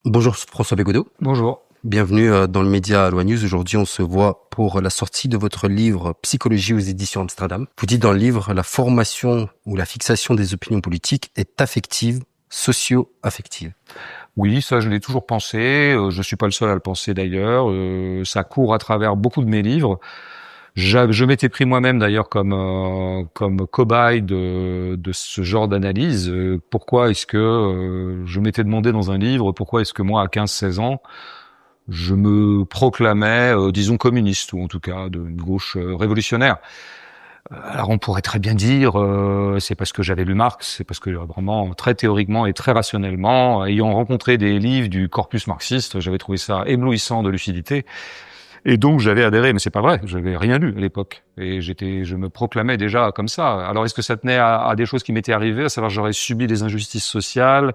Bonjour François Bégodeau, Bonjour. bienvenue dans le média Aloha News. Aujourd'hui, on se voit pour la sortie de votre livre Psychologie aux éditions Amsterdam. Vous dites dans le livre, la formation ou la fixation des opinions politiques est affective, socio-affective. Oui, ça je l'ai toujours pensé, je suis pas le seul à le penser d'ailleurs, ça court à travers beaucoup de mes livres. Je m'étais pris moi-même d'ailleurs comme cobaye de ce genre d'analyse. Pourquoi est-ce que je m'étais demandé dans un livre, pourquoi est-ce que moi à 15-16 ans, je me proclamais, disons communiste, ou en tout cas d'une gauche révolutionnaire. Alors on pourrait très bien dire, c'est parce que j'avais lu Marx, c'est parce que vraiment très théoriquement et très rationnellement, ayant rencontré des livres du corpus marxiste, j'avais trouvé ça éblouissant de lucidité, et donc j'avais adhéré. Mais c'est pas vrai, j'avais rien lu à l'époque, et je me proclamais déjà comme ça. Alors est-ce que ça tenait à des choses qui m'étaient arrivées, à savoir j'aurais subi des injustices sociales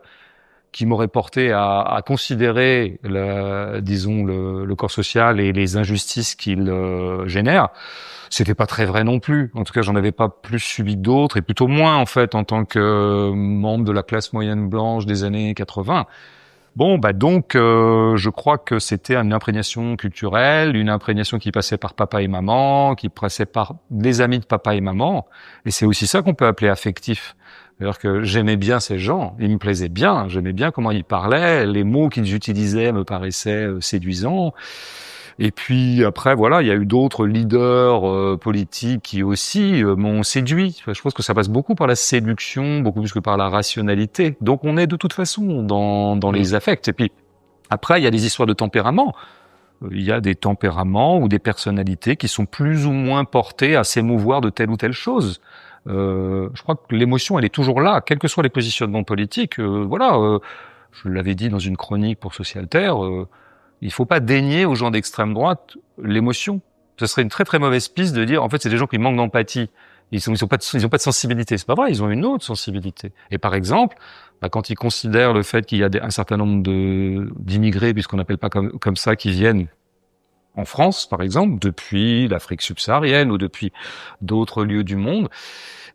qui m'auraient porté à considérer, le corps social et les injustices qu'il génère. C'était pas très vrai non plus. En tout cas, j'en avais pas plus subi d'autres, et plutôt moins en fait en tant que membre de la classe moyenne blanche des années 80. Bon, donc, je crois que c'était une imprégnation culturelle, une imprégnation qui passait par papa et maman, qui passait par les amis de papa et maman, et c'est aussi ça qu'on peut appeler affectif. C'est-à-dire que j'aimais bien ces gens, ils me plaisaient bien, j'aimais bien comment ils parlaient, les mots qu'ils utilisaient me paraissaient séduisants. Et puis après, voilà, il y a eu d'autres leaders politiques qui aussi m'ont séduit. Je pense que ça passe beaucoup par la séduction, beaucoup plus que par la rationalité. Donc on est de toute façon dans les affects. Et puis après, il y a des histoires de tempérament. Il y a des tempéraments ou des personnalités qui sont plus ou moins portées à s'émouvoir de telle ou telle chose. Je crois que l'émotion, elle est toujours là, quels que soient les positionnements politiques. Je l'avais dit dans une chronique pour Socialterre, il faut pas dénier aux gens d'extrême droite l'émotion. Ce serait une très très mauvaise piste de dire, en fait, c'est des gens qui manquent d'empathie. Ils ont pas de sensibilité. C'est pas vrai, ils ont une autre sensibilité. Et par exemple, quand ils considèrent le fait qu'il y a un certain nombre d'immigrés, puisqu'on n'appelle pas comme ça, qui viennent en France, par exemple, depuis l'Afrique subsaharienne ou depuis d'autres lieux du monde,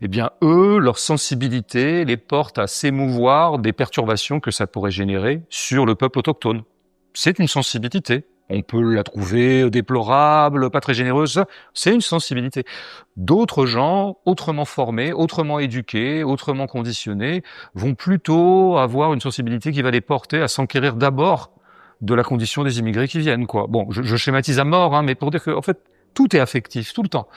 eh bien, eux, leur sensibilité les porte à s'émouvoir des perturbations que ça pourrait générer sur le peuple autochtone. C'est une sensibilité. On peut la trouver déplorable, pas très généreuse. C'est une sensibilité. D'autres gens, autrement formés, autrement éduqués, autrement conditionnés, vont plutôt avoir une sensibilité qui va les porter à s'enquérir d'abord de la condition des immigrés qui viennent, quoi. Bon, je schématise à mort, mais pour dire que, en fait, tout est affectif, tout le temps.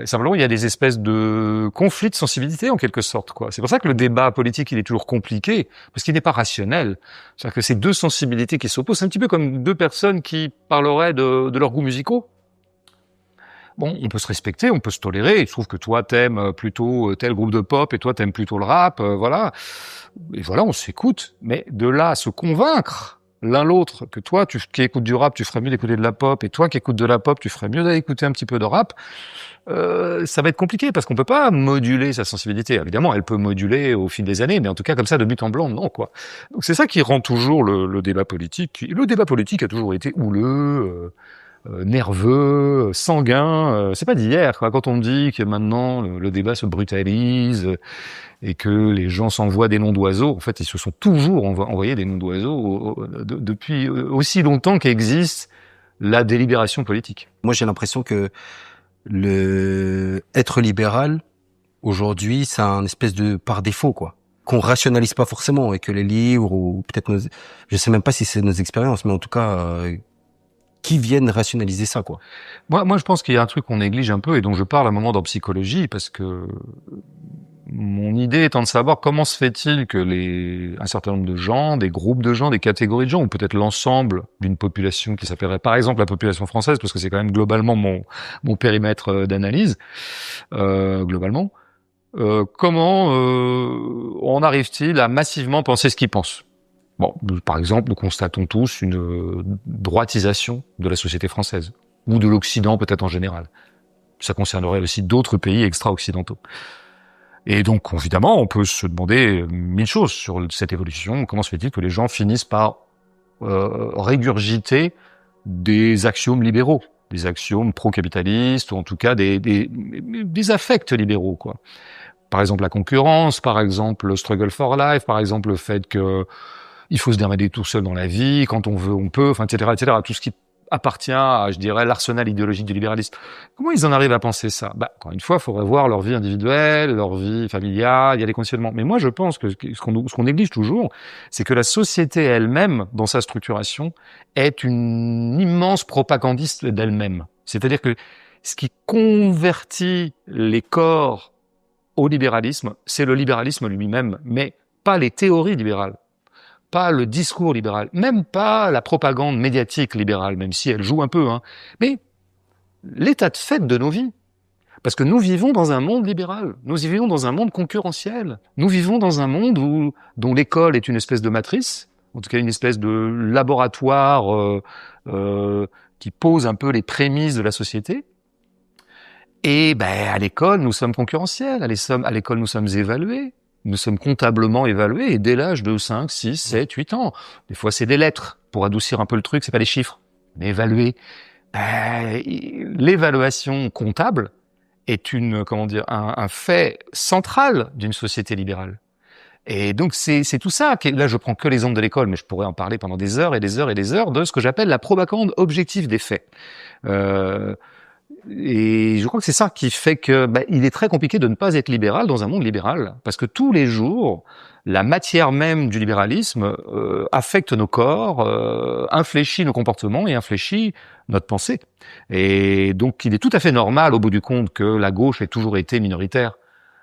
Simplement, il y a des espèces de conflits de sensibilité, en quelque sorte, quoi. C'est pour ça que le débat politique, il est toujours compliqué, parce qu'il n'est pas rationnel. C'est-à-dire que c'est deux sensibilités qui s'opposent. C'est un petit peu comme deux personnes qui parleraient de leurs goûts musicaux. Bon, on peut se respecter, on peut se tolérer. Il se trouve que toi, t'aimes plutôt tel groupe de pop et toi, t'aimes plutôt le rap, voilà. Et voilà, on s'écoute. Mais de là à se convaincre l'un l'autre que toi, qui écoutes du rap, tu ferais mieux d'écouter de la pop, et toi qui écoutes de la pop, tu ferais mieux d'écouter un petit peu de rap, ça va être compliqué parce qu'on peut pas moduler sa sensibilité. Évidemment, elle peut moduler au fil des années, mais en tout cas comme ça de but en blanc, non, quoi. Donc c'est ça qui rend toujours le débat politique. Le débat politique a toujours été houleux, nerveux, sanguin. C'est pas d'hier, quoi. Quand on dit que maintenant le débat se brutalise et que les gens s'envoient des noms d'oiseaux, en fait, ils se sont toujours envoyés des noms d'oiseaux depuis aussi longtemps qu'existe la délibération politique. Moi, j'ai l'impression que être libéral, aujourd'hui, c'est un espèce de par défaut, quoi. Qu'on rationalise pas forcément et que les livres ou peut-être je sais même pas si c'est nos expériences, mais en tout cas, qui viennent rationaliser ça, quoi. Moi, je pense qu'il y a un truc qu'on néglige un peu et dont je parle à un moment dans psychologie, parce que mon idée étant de savoir comment se fait-il que un certain nombre de gens, des groupes de gens, des catégories de gens, ou peut-être l'ensemble d'une population qui s'appellerait par exemple la population française, parce que c'est quand même globalement mon périmètre d'analyse, globalement, comment en arrive-t-il à massivement penser ce qu'ils pensent? Bon, par exemple, nous constatons tous une droitisation de la société française, ou de l'Occident peut-être en général. Ça concernerait aussi d'autres pays extra-occidentaux. Et donc, évidemment, on peut se demander mille choses sur cette évolution. Comment se fait-il que les gens finissent par régurgiter des axiomes libéraux, des axiomes pro-capitalistes, ou en tout cas des affects libéraux, quoi. Par exemple, la concurrence, par exemple, le struggle for life, par exemple, le fait que il faut se démerder tout seul dans la vie, quand on veut, on peut, enfin, etc., etc. Tout ce qui appartient à, je dirais, l'arsenal idéologique du libéralisme. Comment ils en arrivent à penser ça? Encore une fois, il faudrait voir leur vie individuelle, leur vie familiale, il y a des conditionnements. Mais moi, je pense que ce qu'on néglige toujours, c'est que la société elle-même, dans sa structuration, est une immense propagandiste d'elle-même. C'est-à-dire que ce qui convertit les corps au libéralisme, c'est le libéralisme lui-même, mais pas les théories libérales. Pas le discours libéral, même pas la propagande médiatique libérale, même si elle joue un peu, mais l'état de fait de nos vies. Parce que nous vivons dans un monde libéral, nous vivons dans un monde concurrentiel, nous vivons dans un monde dont l'école est une espèce de matrice, en tout cas une espèce de laboratoire qui pose un peu les prémices de la société. Et à l'école, nous sommes concurrentiels, à l'école, nous sommes évalués. Nous sommes comptablement évalués et dès l'âge de 5, 6, 7, 8 ans. Des fois, c'est des lettres. Pour adoucir un peu le truc, c'est pas des chiffres. Mais évaluer. L'évaluation comptable est un fait central d'une société libérale. Et donc, c'est tout ça. Là, je prends que l'exemple de l'école, mais je pourrais en parler pendant des heures et des heures et des heures de ce que j'appelle la propagande objective des faits. Et je crois que c'est ça qui fait que il est très compliqué de ne pas être libéral dans un monde libéral, parce que tous les jours, la matière même du libéralisme affecte nos corps, infléchit nos comportements et infléchit notre pensée. Et donc, il est tout à fait normal, au bout du compte, que la gauche ait toujours été minoritaire.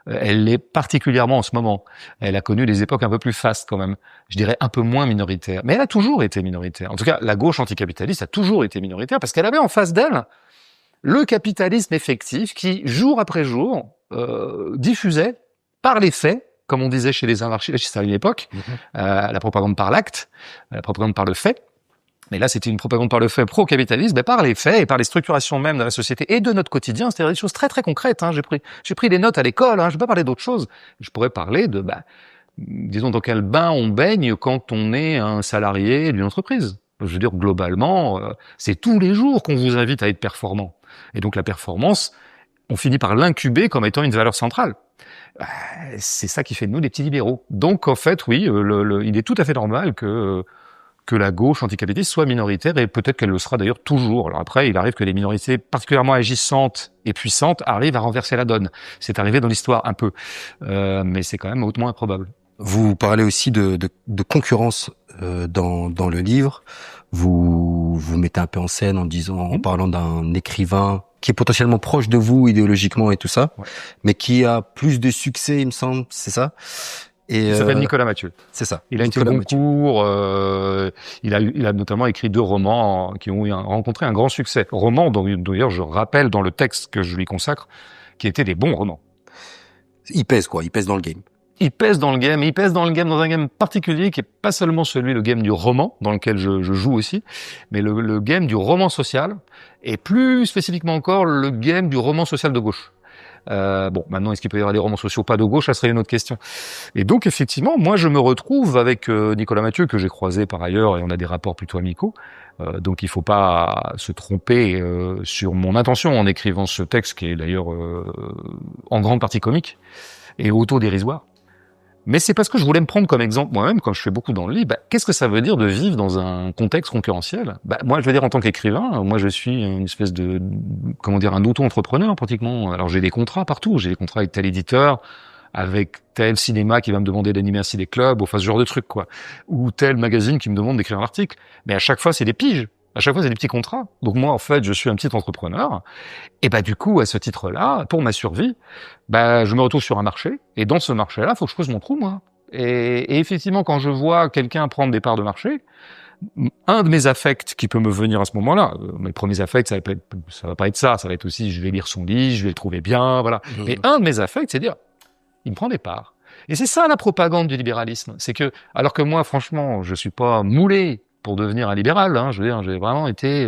Elle l'est particulièrement en ce moment. Elle a connu des époques un peu plus fastes quand même. Je dirais un peu moins minoritaire. Mais elle a toujours été minoritaire. En tout cas, la gauche anticapitaliste a toujours été minoritaire parce qu'elle avait en face d'elle le capitalisme effectif qui, jour après jour, diffusait par les faits, comme on disait chez les anarchistes à une époque, la propagande par l'acte, la propagande par le fait. Mais là, c'était une propagande par le fait pro-capitalisme, par les faits et par les structurations même de la société et de notre quotidien. C'est-à-dire des choses très très concrètes. J'ai pris des notes à l'école. Je vais pas parler d'autre chose. Je pourrais parler de, disons, dans quel bain on baigne quand on est un salarié d'une entreprise. Je veux dire, globalement, c'est tous les jours qu'on vous invite à être performant. Et donc la performance, on finit par l'incuber comme étant une valeur centrale. C'est ça qui fait de nous des petits libéraux. Donc en fait, oui, il est tout à fait normal que la gauche anticapitaliste soit minoritaire, et peut-être qu'elle le sera d'ailleurs toujours. Alors après, il arrive que les minorités particulièrement agissantes et puissantes arrivent à renverser la donne. C'est arrivé dans l'histoire un peu, mais c'est quand même hautement improbable. Vous parlez aussi de concurrence dans le livre. Vous mettez un peu en scène en parlant d'un écrivain qui est potentiellement proche de vous idéologiquement et tout ça, mais qui a plus de succès, il me semble, c'est ça? Il s'appelle Nicolas Mathieu. C'est ça. Il a été au Goncourt. Il a notamment écrit 2 romans qui ont rencontré un grand succès. Romans dont d'ailleurs je rappelle dans le texte que je lui consacre, qui étaient des bons romans. Il pèse quoi? Il pèse dans le game. Il pèse dans le game, dans un game particulier qui est pas seulement le game du roman, dans lequel je joue aussi, mais le game du roman social, et plus spécifiquement encore, le game du roman social de gauche. Maintenant, est-ce qu'il peut y avoir des romans sociaux pas de gauche? Ça serait une autre question. Et donc, effectivement, moi, je me retrouve avec Nicolas Mathieu, que j'ai croisé par ailleurs, et on a des rapports plutôt amicaux. Donc, il faut pas se tromper sur mon intention en écrivant ce texte, qui est d'ailleurs en grande partie comique et auto-dérisoire. Mais c'est parce que je voulais me prendre comme exemple moi-même, comme je fais beaucoup dans le livre, qu'est-ce que ça veut dire de vivre dans un contexte concurrentiel? Moi, je veux dire, en tant qu'écrivain, moi, je suis une espèce de, un auto-entrepreneur, pratiquement. Alors, j'ai des contrats partout. J'ai des contrats avec tel éditeur, avec tel cinéma qui va me demander d'animer un ciné-club, ce genre de trucs, quoi. Ou tel magazine qui me demande d'écrire un article. Mais à chaque fois, c'est des piges. À chaque fois, c'est des petits contrats. Donc moi, en fait, je suis un petit entrepreneur. Et du coup, à ce titre-là, pour ma survie, je me retrouve sur un marché. Et dans ce marché-là, faut que je creuse mon trou, moi. Et effectivement, quand je vois quelqu'un prendre des parts de marché, un de mes affects qui peut me venir à ce moment-là, mes premiers affects, ça va pas être ça. Ça va être aussi, je vais lire son livre, je vais le trouver bien, voilà. Mais un de mes affects, c'est dire, il me prend des parts. Et c'est ça la propagande du libéralisme. C'est que, alors que moi, franchement, je suis pas moulé pour devenir un libéral, je veux dire, j'ai vraiment été,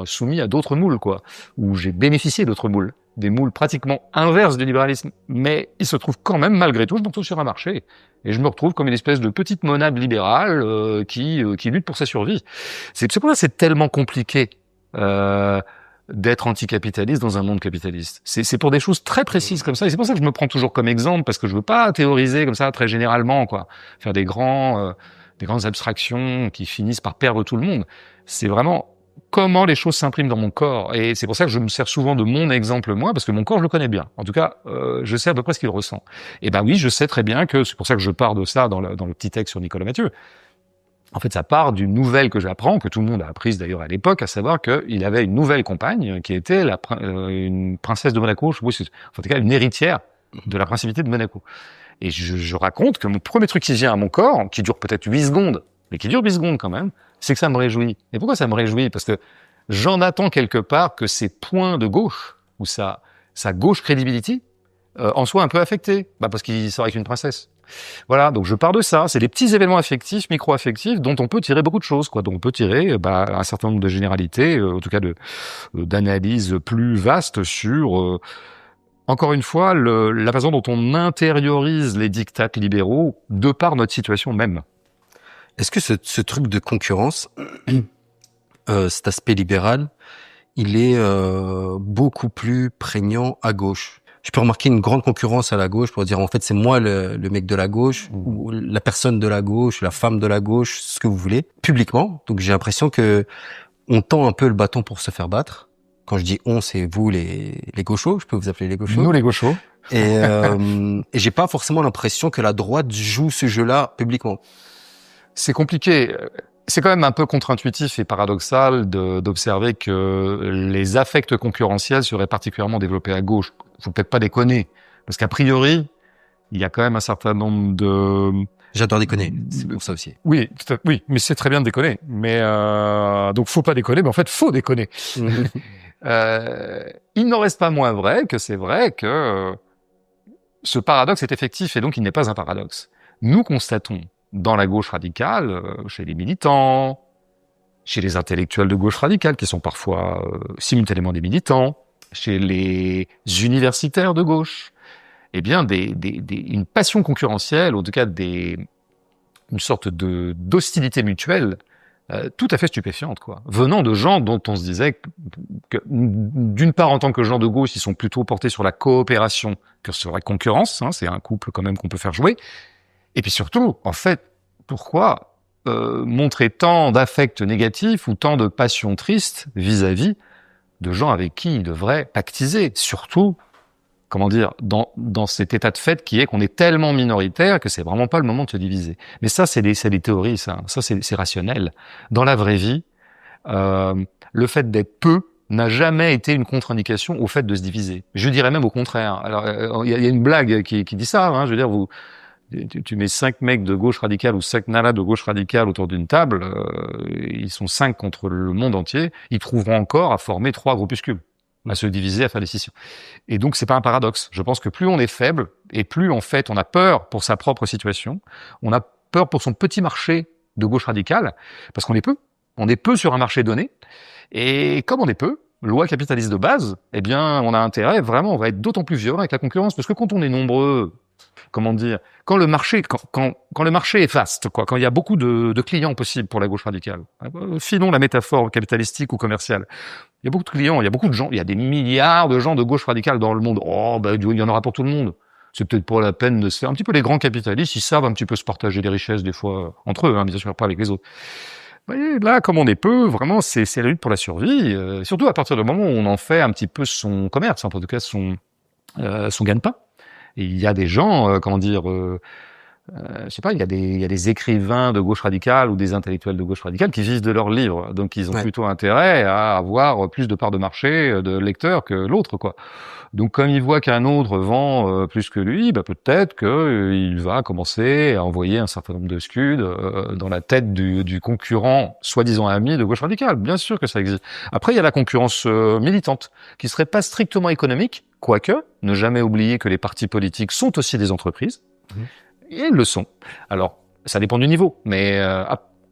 soumis à d'autres moules, quoi, où j'ai bénéficié d'autres moules, des moules pratiquement inverses du libéralisme, mais il se trouve quand même, malgré tout, je me retrouve sur un marché, et je me retrouve comme une espèce de petite monade libérale qui lutte pour sa survie. C'est pour ça que c'est tellement compliqué. d'être anticapitaliste dans un monde capitaliste. C'est pour des choses très précises comme ça, et c'est pour ça que je me prends toujours comme exemple, parce que je veux pas théoriser comme ça très généralement, quoi. Faire des grandes abstractions qui finissent par perdre tout le monde. C'est vraiment comment les choses s'impriment dans mon corps, et c'est pour ça que je me sers souvent de mon exemple moi, parce que mon corps je le connais bien. En tout cas, je sais à peu près ce qu'il ressent. Et ben oui, je sais très bien que c'est pour ça que je pars de ça dans le petit texte sur Nicolas Mathieu. En fait, ça part d'une nouvelle que j'apprends, que tout le monde a apprise d'ailleurs à l'époque, à savoir qu'il avait une nouvelle compagne qui était une princesse de Monaco, en tout cas une héritière de la principauté de Monaco. Et je raconte que mon premier truc qui vient à mon corps, qui dure peut-être 8 secondes, mais qui dure 8 secondes quand même, c'est que ça me réjouit. Et pourquoi ça me réjouit? Parce que j'en attends quelque part que ces points de gauche, ou sa gauche credibility, en soient un peu affectés. Parce qu'il sort avec une princesse. Voilà, donc je pars de ça. C'est des petits événements affectifs, micro-affectifs, dont on peut tirer beaucoup de choses, quoi. Dont on peut tirer un certain nombre de généralités, en tout cas d'analyses plus vastes sur, encore une fois, la façon dont on intériorise les dictats libéraux de par notre situation même. Est-ce que ce truc de concurrence, cet aspect libéral, il est beaucoup plus prégnant à gauche? Je peux remarquer une grande concurrence à la gauche pour dire en fait c'est moi le mec de la gauche ou la personne de la gauche, la femme de la gauche, ce que vous voulez, publiquement. Donc j'ai l'impression que on tend un peu le bâton pour se faire battre. Quand je dis on, c'est vous les gauchos, je peux vous appeler les gauchos. Nous les gauchos. Et j'ai pas forcément l'impression que la droite joue ce jeu-là publiquement. C'est compliqué. C'est quand même un peu contre-intuitif et paradoxal d'observer que les affects concurrentiels seraient particulièrement développés à gauche. Faut peut-être pas déconner, parce qu'a priori, il y a quand même un certain nombre de... J'adore déconner, c'est pour ça aussi. Oui, oui, mais c'est très bien de déconner. Mais donc faut pas déconner, mais en fait faut déconner. Il n'en reste pas moins vrai que c'est vrai que ce paradoxe est effectif et donc il n'est pas un paradoxe. Nous constatons dans la gauche radicale, chez les militants, chez les intellectuels de gauche radicale qui sont parfois simultanément des militants, chez les universitaires de gauche, eh bien une passion concurrentielle, en tout cas une sorte d'hostilité mutuelle tout à fait stupéfiante, quoi. Venant de gens dont on se disait que d'une part en tant que gens de gauche, ils sont plutôt portés sur la coopération que sur la concurrence, hein, c'est un couple quand même qu'on peut faire jouer. Et puis surtout, en fait, pourquoi montrer tant d'affects négatifs ou tant de passions tristes vis-à-vis de gens avec qui il devrait pactiser, surtout, comment dire, dans cet état de fait qui est qu'on est tellement minoritaire que c'est vraiment pas le moment de se diviser. Mais ça, c'est des théories, ça c'est rationnel. Dans la vraie vie, le fait d'être peu n'a jamais été une contre-indication au fait de se diviser. Je dirais même au contraire. Alors, il y a une blague qui dit ça, hein, je veux dire, tu mets 5 mecs de gauche radicale ou 5 nanas de gauche radicale autour d'une table, ils sont 5 contre le monde entier, ils trouveront encore à former 3 groupuscules, à se diviser, à faire des scissions. Et donc c'est pas un paradoxe. Je pense que plus on est faible, et plus en fait on a peur pour sa propre situation, on a peur pour son petit marché de gauche radicale, parce qu'on est peu. On est peu sur un marché donné, et comme on est peu, loi capitaliste de base, eh bien on a intérêt, vraiment, on va être d'autant plus violent avec la concurrence, parce que quand on est nombreux, comment dire, quand le marché est vaste, quoi, quand il y a beaucoup de clients possibles pour la gauche radicale, filons la métaphore capitalistique ou commerciale, il y a beaucoup de clients, il y a beaucoup de gens, il y a des milliards de gens de gauche radicale dans le monde. Oh, il y en aura pour tout le monde. C'est peut-être pas la peine de se faire un petit peu les grands capitalistes, ils savent un petit peu se partager les richesses des fois entre eux, hein, bien sûr pas avec les autres. Et là, comme on est peu, vraiment, c'est la lutte pour la survie, surtout à partir du moment où on en fait un petit peu son commerce, en tout cas son gagne-pain. Et il y a des gens, je sais pas, il y a des écrivains de gauche radicale ou des intellectuels de gauche radicale qui vivent de leurs livres. Donc ils ont plutôt intérêt à avoir plus de parts de marché de lecteurs que l'autre, quoi. Donc comme il voit qu'un autre vend plus que lui, peut-être que il va commencer à envoyer un certain nombre de scuds dans la tête du concurrent soi-disant ami de gauche radicale. Bien sûr que ça existe. Après il y a la concurrence militante qui serait pas strictement économique, quoique ne jamais oublier que les partis politiques sont aussi des entreprises. Et elles le sont. Alors, ça dépend du niveau, mais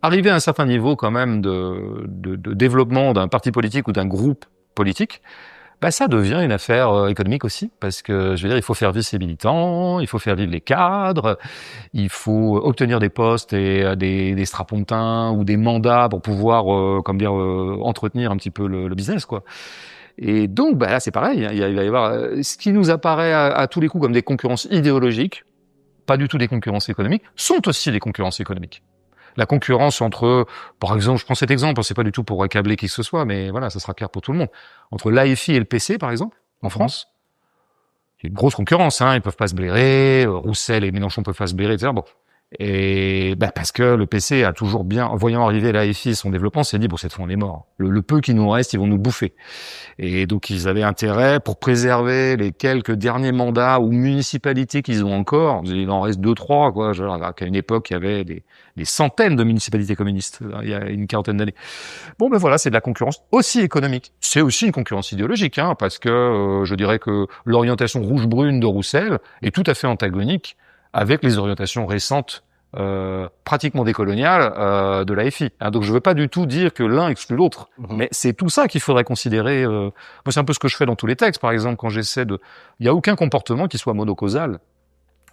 arriver à un certain niveau quand même de développement d'un parti politique ou d'un groupe politique, ça devient une affaire économique aussi, parce que je veux dire, il faut faire vivre ses militants, il faut faire vivre les cadres, il faut obtenir des postes et des strapontins ou des mandats pour pouvoir, entretenir un petit peu le business, quoi. Et donc, bah là, c'est pareil. Il va y avoir ce qui nous apparaît à tous les coups comme des concurrences idéologiques, pas du tout des concurrences économiques, sont aussi des concurrences économiques. La concurrence entre, par exemple, je prends cet exemple, c'est pas du tout pour accabler qui que ce soit, mais voilà, ça sera clair pour tout le monde. Entre l'AFI et le PC, par exemple, en France, il y a une grosse concurrence, hein, ils peuvent pas se blairer, Roussel et Mélenchon peuvent pas se blairer, etc. Bon. Et bah parce que le PC a toujours bien, en voyant arriver l'AFI et son développement, s'est dit bon, cette fois on est mort. Le peu qui nous reste, ils vont nous bouffer. Et donc ils avaient intérêt pour préserver les quelques derniers mandats ou municipalités qu'ils ont encore. Il en reste 2-3, quoi. Genre, qu'à une époque il y avait des centaines de municipalités communistes il y a une quarantaine d'années. Bon ben voilà, c'est de la concurrence aussi économique. C'est aussi une concurrence idéologique, hein, parce que je dirais que l'orientation rouge-brune de Roussel est tout à fait antagonique avec les orientations récentes, pratiquement décoloniales, de l'AFI. Hein, donc je veux pas du tout dire que l'un exclut l'autre, mais c'est tout ça qu'il faudrait considérer. Moi, c'est un peu ce que je fais dans tous les textes, par exemple, quand j'essaie de... Il y a aucun comportement qui soit monocausal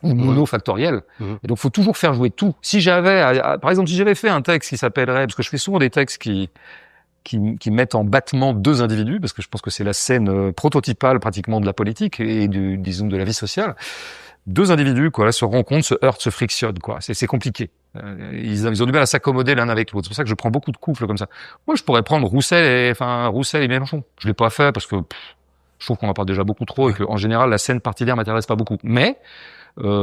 ou monofactoriel. Et donc, faut toujours faire jouer tout. Si j'avais, par exemple, si j'avais fait un texte qui s'appellerait, parce que je fais souvent des textes qui mettent en battement deux individus, parce que je pense que c'est la scène prototypale pratiquement de la politique et disons de la vie sociale. Deux individus, quoi, là, se rencontrent, se heurtent, se frictionnent, quoi. C'est compliqué. Ils ont du mal à s'accommoder l'un avec l'autre. C'est pour ça que je prends beaucoup de couples comme ça. Moi, je pourrais prendre Roussel et Mélenchon. Je l'ai pas fait parce que je trouve qu'on en parle déjà beaucoup trop et que, en général, la scène partidaire m'intéresse pas beaucoup. Mais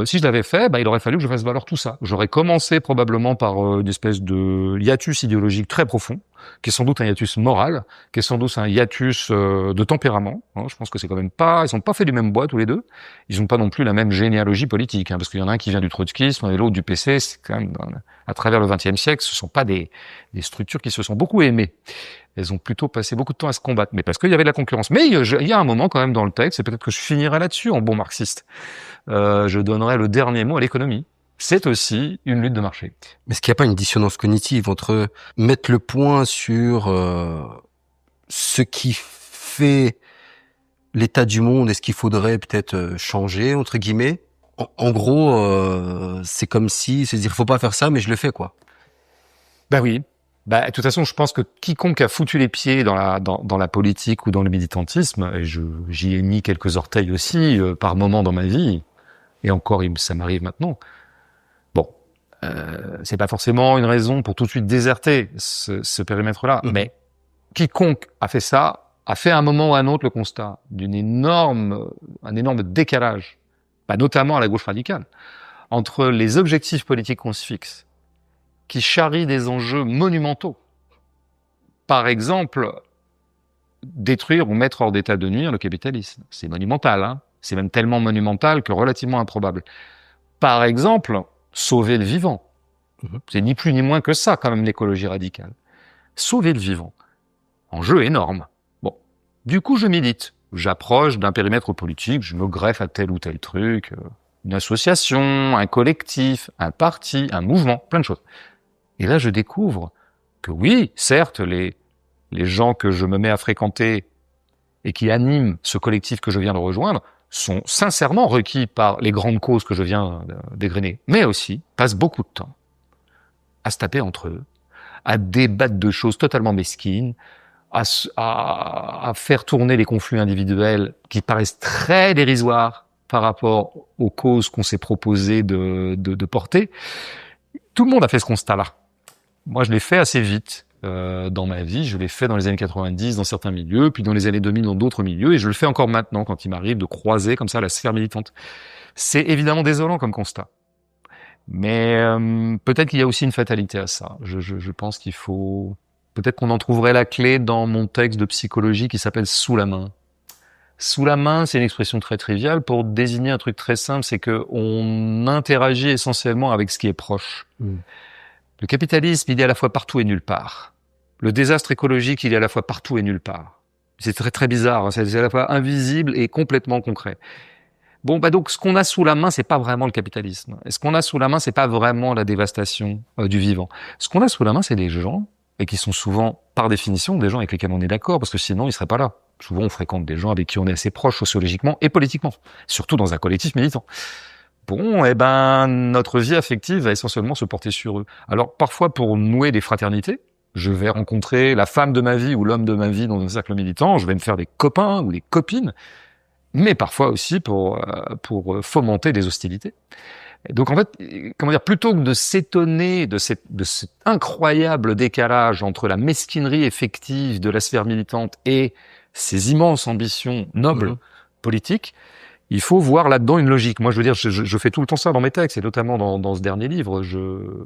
si je l'avais fait, il aurait fallu que je fasse valoir tout ça. J'aurais commencé probablement par une espèce de hiatus idéologique très profond, qui est sans doute un hiatus moral, qui est sans doute un hiatus de tempérament. Hein. Je pense que c'est quand même pas, ils sont pas fait du même bois tous les deux. Ils ont pas non plus la même généalogie politique, hein, parce qu'il y en a un qui vient du trotskisme et l'autre du PC. C'est quand même à travers le XXe siècle, ce sont pas des structures qui se sont beaucoup aimées. Elles ont plutôt passé beaucoup de temps à se combattre, mais parce qu'il y avait de la concurrence. Mais il y a un moment quand même dans le texte, et peut-être que je finirai là-dessus en bon marxiste. Je donnerai le dernier mot à l'économie. C'est aussi une lutte de marché. Mais est-ce qu'il n'y a pas une dissonance cognitive entre mettre le point sur ce qui fait l'état du monde et ce qu'il faudrait peut-être changer, entre guillemets? En gros, c'est comme si se dire faut pas faire ça, mais je le fais, quoi. Bah oui. Bah, de toute façon, je pense que quiconque a foutu les pieds dans la politique ou dans le militantisme, et j'y ai mis quelques orteils aussi par moment dans ma vie, et encore ça m'arrive maintenant. Bon, c'est pas forcément une raison pour tout de suite déserter ce périmètre-là, mais quiconque a fait ça a fait à un moment ou à un autre le constat un énorme décalage, notamment à la gauche radicale, entre les objectifs politiques qu'on se fixe, qui charrie des enjeux monumentaux. Par exemple, détruire ou mettre hors d'état de nuire le capitalisme. C'est monumental, hein. C'est même tellement monumental que relativement improbable. Par exemple, sauver le vivant. C'est ni plus ni moins que ça, quand même, l'écologie radicale. Sauver le vivant. Enjeu énorme. Bon. Du coup, je milite. J'approche d'un périmètre politique, je me greffe à tel ou tel truc, une association, un collectif, un parti, un mouvement, plein de choses. Et là, je découvre que oui, certes, les gens que je me mets à fréquenter et qui animent ce collectif que je viens de rejoindre sont sincèrement requis par les grandes causes que je viens d'égrener, mais aussi passent beaucoup de temps à se taper entre eux, à débattre de choses totalement mesquines, à faire tourner les conflits individuels qui paraissent très dérisoires par rapport aux causes qu'on s'est proposé de porter. Tout le monde a fait ce constat-là. Moi, je l'ai fait assez vite dans ma vie. Je l'ai fait dans les années 90 dans certains milieux, puis dans les années 2000 dans d'autres milieux, et je le fais encore maintenant quand il m'arrive de croiser comme ça la sphère militante. C'est évidemment désolant comme constat. Mais peut-être qu'il y a aussi une fatalité à ça. Je pense qu'il faut... Peut-être qu'on en trouverait la clé dans mon texte de psychologie qui s'appelle « Sous la main ». Sous la main, c'est une expression très triviale pour désigner un truc très simple, c'est que on interagit essentiellement avec ce qui est proche. Le capitalisme, il est à la fois partout et nulle part. Le désastre écologique, il est à la fois partout et nulle part. C'est très très bizarre, hein, c'est à la fois invisible et complètement concret. Bon, donc ce qu'on a sous la main, c'est pas vraiment le capitalisme. Et ce qu'on a sous la main, c'est pas vraiment la dévastation du vivant. Ce qu'on a sous la main, c'est des gens, et qui sont souvent, par définition, des gens avec lesquels on est d'accord, parce que sinon, ils seraient pas là. Souvent, on fréquente des gens avec qui on est assez proche sociologiquement et politiquement, surtout dans un collectif militant. Bon, notre vie affective va essentiellement se porter sur eux. Alors, parfois, pour nouer des fraternités, Je vais rencontrer la femme de ma vie ou l'homme de ma vie dans un cercle militant. Je vais me faire des copains ou des copines, mais parfois aussi pour fomenter des hostilités. Et donc en fait, comment dire, plutôt que de s'étonner de cet incroyable décalage entre la mesquinerie effective de la sphère militante et ces immenses ambitions nobles politiques, il faut voir là-dedans une logique. Moi, je veux dire, je fais tout le temps ça dans mes textes, et notamment dans ce dernier livre.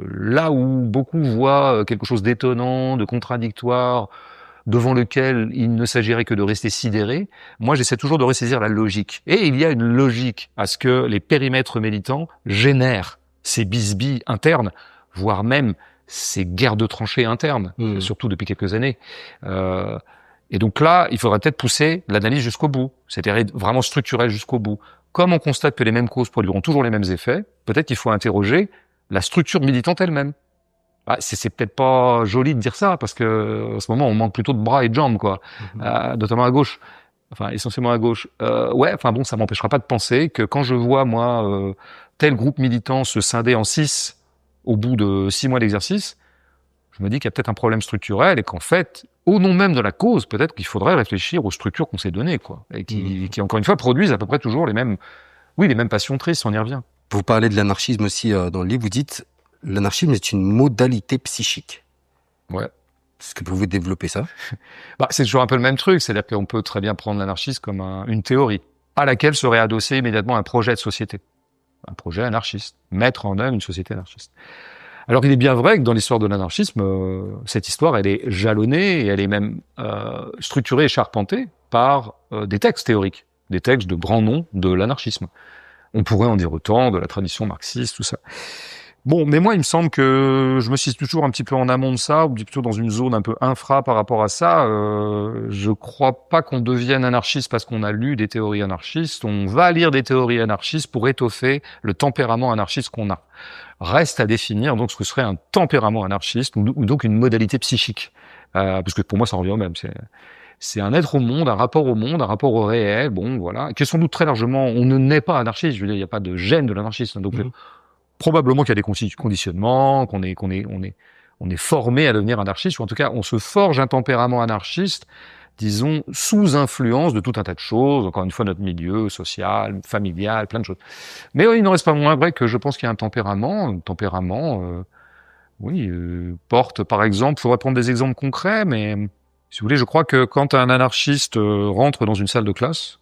Là où beaucoup voient quelque chose d'étonnant, de contradictoire, devant lequel il ne s'agirait que de rester sidéré, moi, j'essaie toujours de ressaisir la logique. Et il y a une logique à ce que les périmètres militants génèrent ces bisbilles internes, voire même ces guerres de tranchées internes, surtout depuis quelques années. Et donc là, il faudrait peut-être pousser l'analyse jusqu'au bout, c'est-à-dire vraiment structurel jusqu'au bout. Comme on constate que les mêmes causes produiront toujours les mêmes effets, peut-être qu'il faut interroger la structure militante elle-même. Ah, c'est peut-être pas joli de dire ça, parce que en ce moment, on manque plutôt de bras et de jambes, quoi, notamment à gauche, enfin essentiellement à gauche. Ouais, enfin bon, ça m'empêchera pas de penser que quand je vois, moi, tel groupe militant se scinder en 6 au bout de 6 mois d'exercice, je me dis qu'il y a peut-être un problème structurel et qu'en fait, au nom même de la cause, peut-être qu'il faudrait réfléchir aux structures qu'on s'est données, quoi, et qui encore une fois produisent à peu près toujours les mêmes passions tristes. On y revient. Vous parlez de l'anarchisme aussi dans le livre. Vous dites l'anarchisme est une modalité psychique. Ouais. Est-ce que vous pouvez développer ça? C'est toujours un peu le même truc, c'est-à-dire qu'on peut très bien prendre l'anarchisme comme une théorie à laquelle serait adossé immédiatement un projet de société, un projet anarchiste, mettre en œuvre une société anarchiste. Alors il est bien vrai que dans l'histoire de l'anarchisme, cette histoire, elle est jalonnée et elle est même structurée et charpentée par des textes théoriques, des textes de grands noms de l'anarchisme. On pourrait en dire autant de la tradition marxiste, tout ça. Bon, mais moi, il me semble que je me situe toujours un petit peu en amont de ça, ou plutôt dans une zone un peu infra par rapport à ça. Je crois pas qu'on devienne anarchiste parce qu'on a lu des théories anarchistes. On va lire des théories anarchistes pour étoffer le tempérament anarchiste qu'on a. Reste à définir donc ce que serait un tempérament anarchiste ou donc une modalité psychique, parce que pour moi ça revient au même. C'est un être au monde, un rapport au réel. Bon, voilà, qui est sans doute très largement. On ne naît pas anarchiste. Je veux dire, il n'y a pas de gène de l'anarchisme. Donc probablement qu'il y a des conditionnements, qu'on est formé à devenir anarchiste, ou en tout cas on se forge un tempérament anarchiste, disons, sous influence de tout un tas de choses, encore une fois notre milieu social, familial, plein de choses. Mais il n'en reste pas moins vrai que je pense qu'il y a un tempérament, porte par exemple, il faudrait prendre des exemples concrets, mais si vous voulez, je crois que quand un anarchiste rentre dans une salle de classe,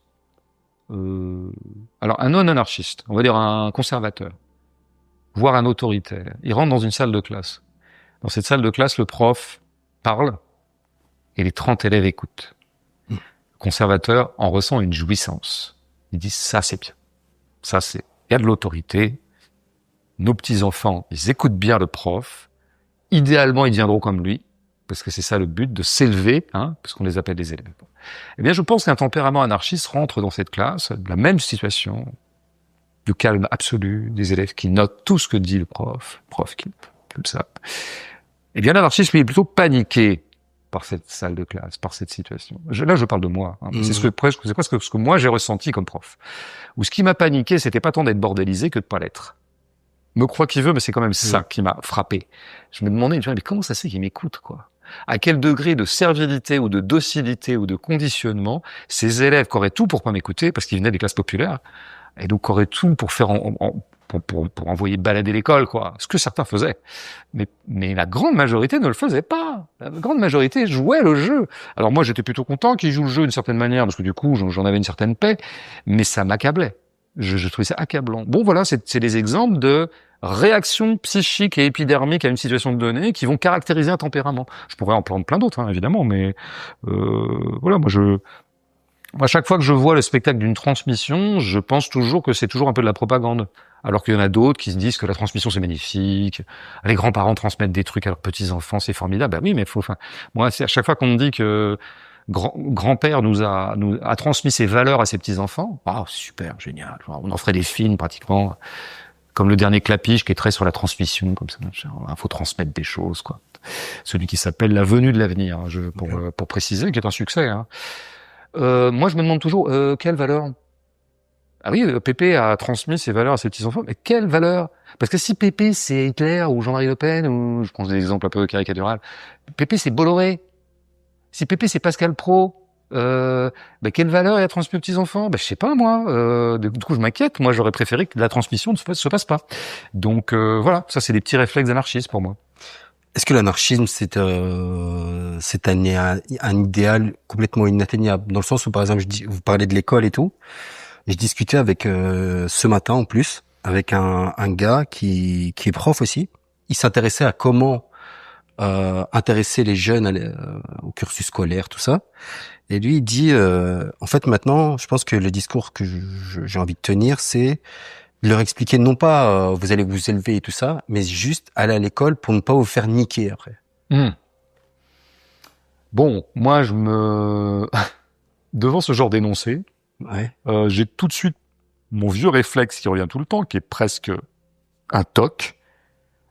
alors un non-anarchiste, on va dire un conservateur, voire un autoritaire, il rentre dans une salle de classe. Dans cette salle de classe, le prof parle et les 30 élèves écoutent. Le conservateur en ressent une jouissance. Il dit, ça c'est bien. Il y a de l'autorité. Nos petits-enfants, ils écoutent bien le prof. Idéalement, ils deviendront comme lui, parce que c'est ça le but, de s'élever, parce qu'on les appelle des élèves. Eh bien, je pense qu'un tempérament anarchiste rentre dans cette classe, de la même situation, de calme absolu, des élèves qui notent tout ce que dit le prof qui, comme ça. Eh bien, l'anarchisme, il est plutôt paniqué par cette salle de classe, par cette situation. Là, je parle de moi. C'est presque ce que moi j'ai ressenti comme prof. Ou ce qui m'a paniqué, c'était pas tant d'être bordélisé que de pas l'être. Me croit qui veut, mais c'est quand même ça qui m'a frappé. Je me demandais, mais comment ça se fait qu'il m'écoute, quoi? À quel degré de servilité ou de docilité ou de conditionnement ces élèves qui auraient tout pour pas m'écouter, parce qu'ils venaient des classes populaires, et donc qui auraient tout pour faire pour envoyer balader l'école, quoi. Ce que certains faisaient. Mais la grande majorité ne le faisait pas. La grande majorité jouait le jeu. Alors moi, j'étais plutôt content qu'ils jouent le jeu d'une certaine manière, parce que du coup, j'en avais une certaine paix, mais ça m'accablait. Je trouvais ça accablant. Bon, voilà, c'est des exemples de réactions psychiques et épidermiques à une situation donnée qui vont caractériser un tempérament. Je pourrais en prendre plein d'autres, évidemment, mais voilà, moi, à chaque fois que je vois le spectacle d'une transmission, je pense toujours que c'est toujours un peu de la propagande. Alors qu'il y en a d'autres qui se disent que la transmission c'est magnifique, les grands-parents transmettent des trucs à leurs petits-enfants, c'est formidable. Ben oui, mais moi, c'est à chaque fois qu'on me dit que grand-père nous a transmis ses valeurs à ses petits-enfants, super, génial. On en ferait des films pratiquement, comme le dernier Clapiche qui est très sur la transmission, comme ça. Il faut transmettre des choses, quoi. Celui qui s'appelle La Venue de l'avenir, pour préciser, qui est un succès. Moi, je me demande toujours quelle valeur. Ah oui, Pépé a transmis ses valeurs à ses petits-enfants. Mais quelles valeurs? Parce que si Pépé, c'est Hitler ou Jean-Marie Le Pen, ou je prends des exemples un peu caricaturaux, Pépé, c'est Bolloré. Si Pépé, c'est Pascal Praud, quelle valeur il a transmis aux petits-enfants? Je sais pas, moi. Du coup, je m'inquiète. Moi, j'aurais préféré que la transmission ne se passe pas. Donc, voilà. Ça, c'est des petits réflexes anarchistes pour moi. Est-ce que l'anarchisme, c'est un idéal complètement inatteignable? Dans le sens où, par exemple, vous parlez de l'école et tout. Je discutais avec ce matin en plus avec un gars qui est prof aussi. Il s'intéressait à comment intéresser les jeunes au cursus scolaire, tout ça. Et lui, il dit en fait maintenant, je pense que le discours que j'ai envie de tenir, c'est de leur expliquer non pas vous allez vous élever et tout ça, mais juste aller à l'école pour ne pas vous faire niquer après. Bon, moi devant ce genre d'énoncé, Ouais. j'ai tout de suite mon vieux réflexe qui revient tout le temps, qui est presque un toc,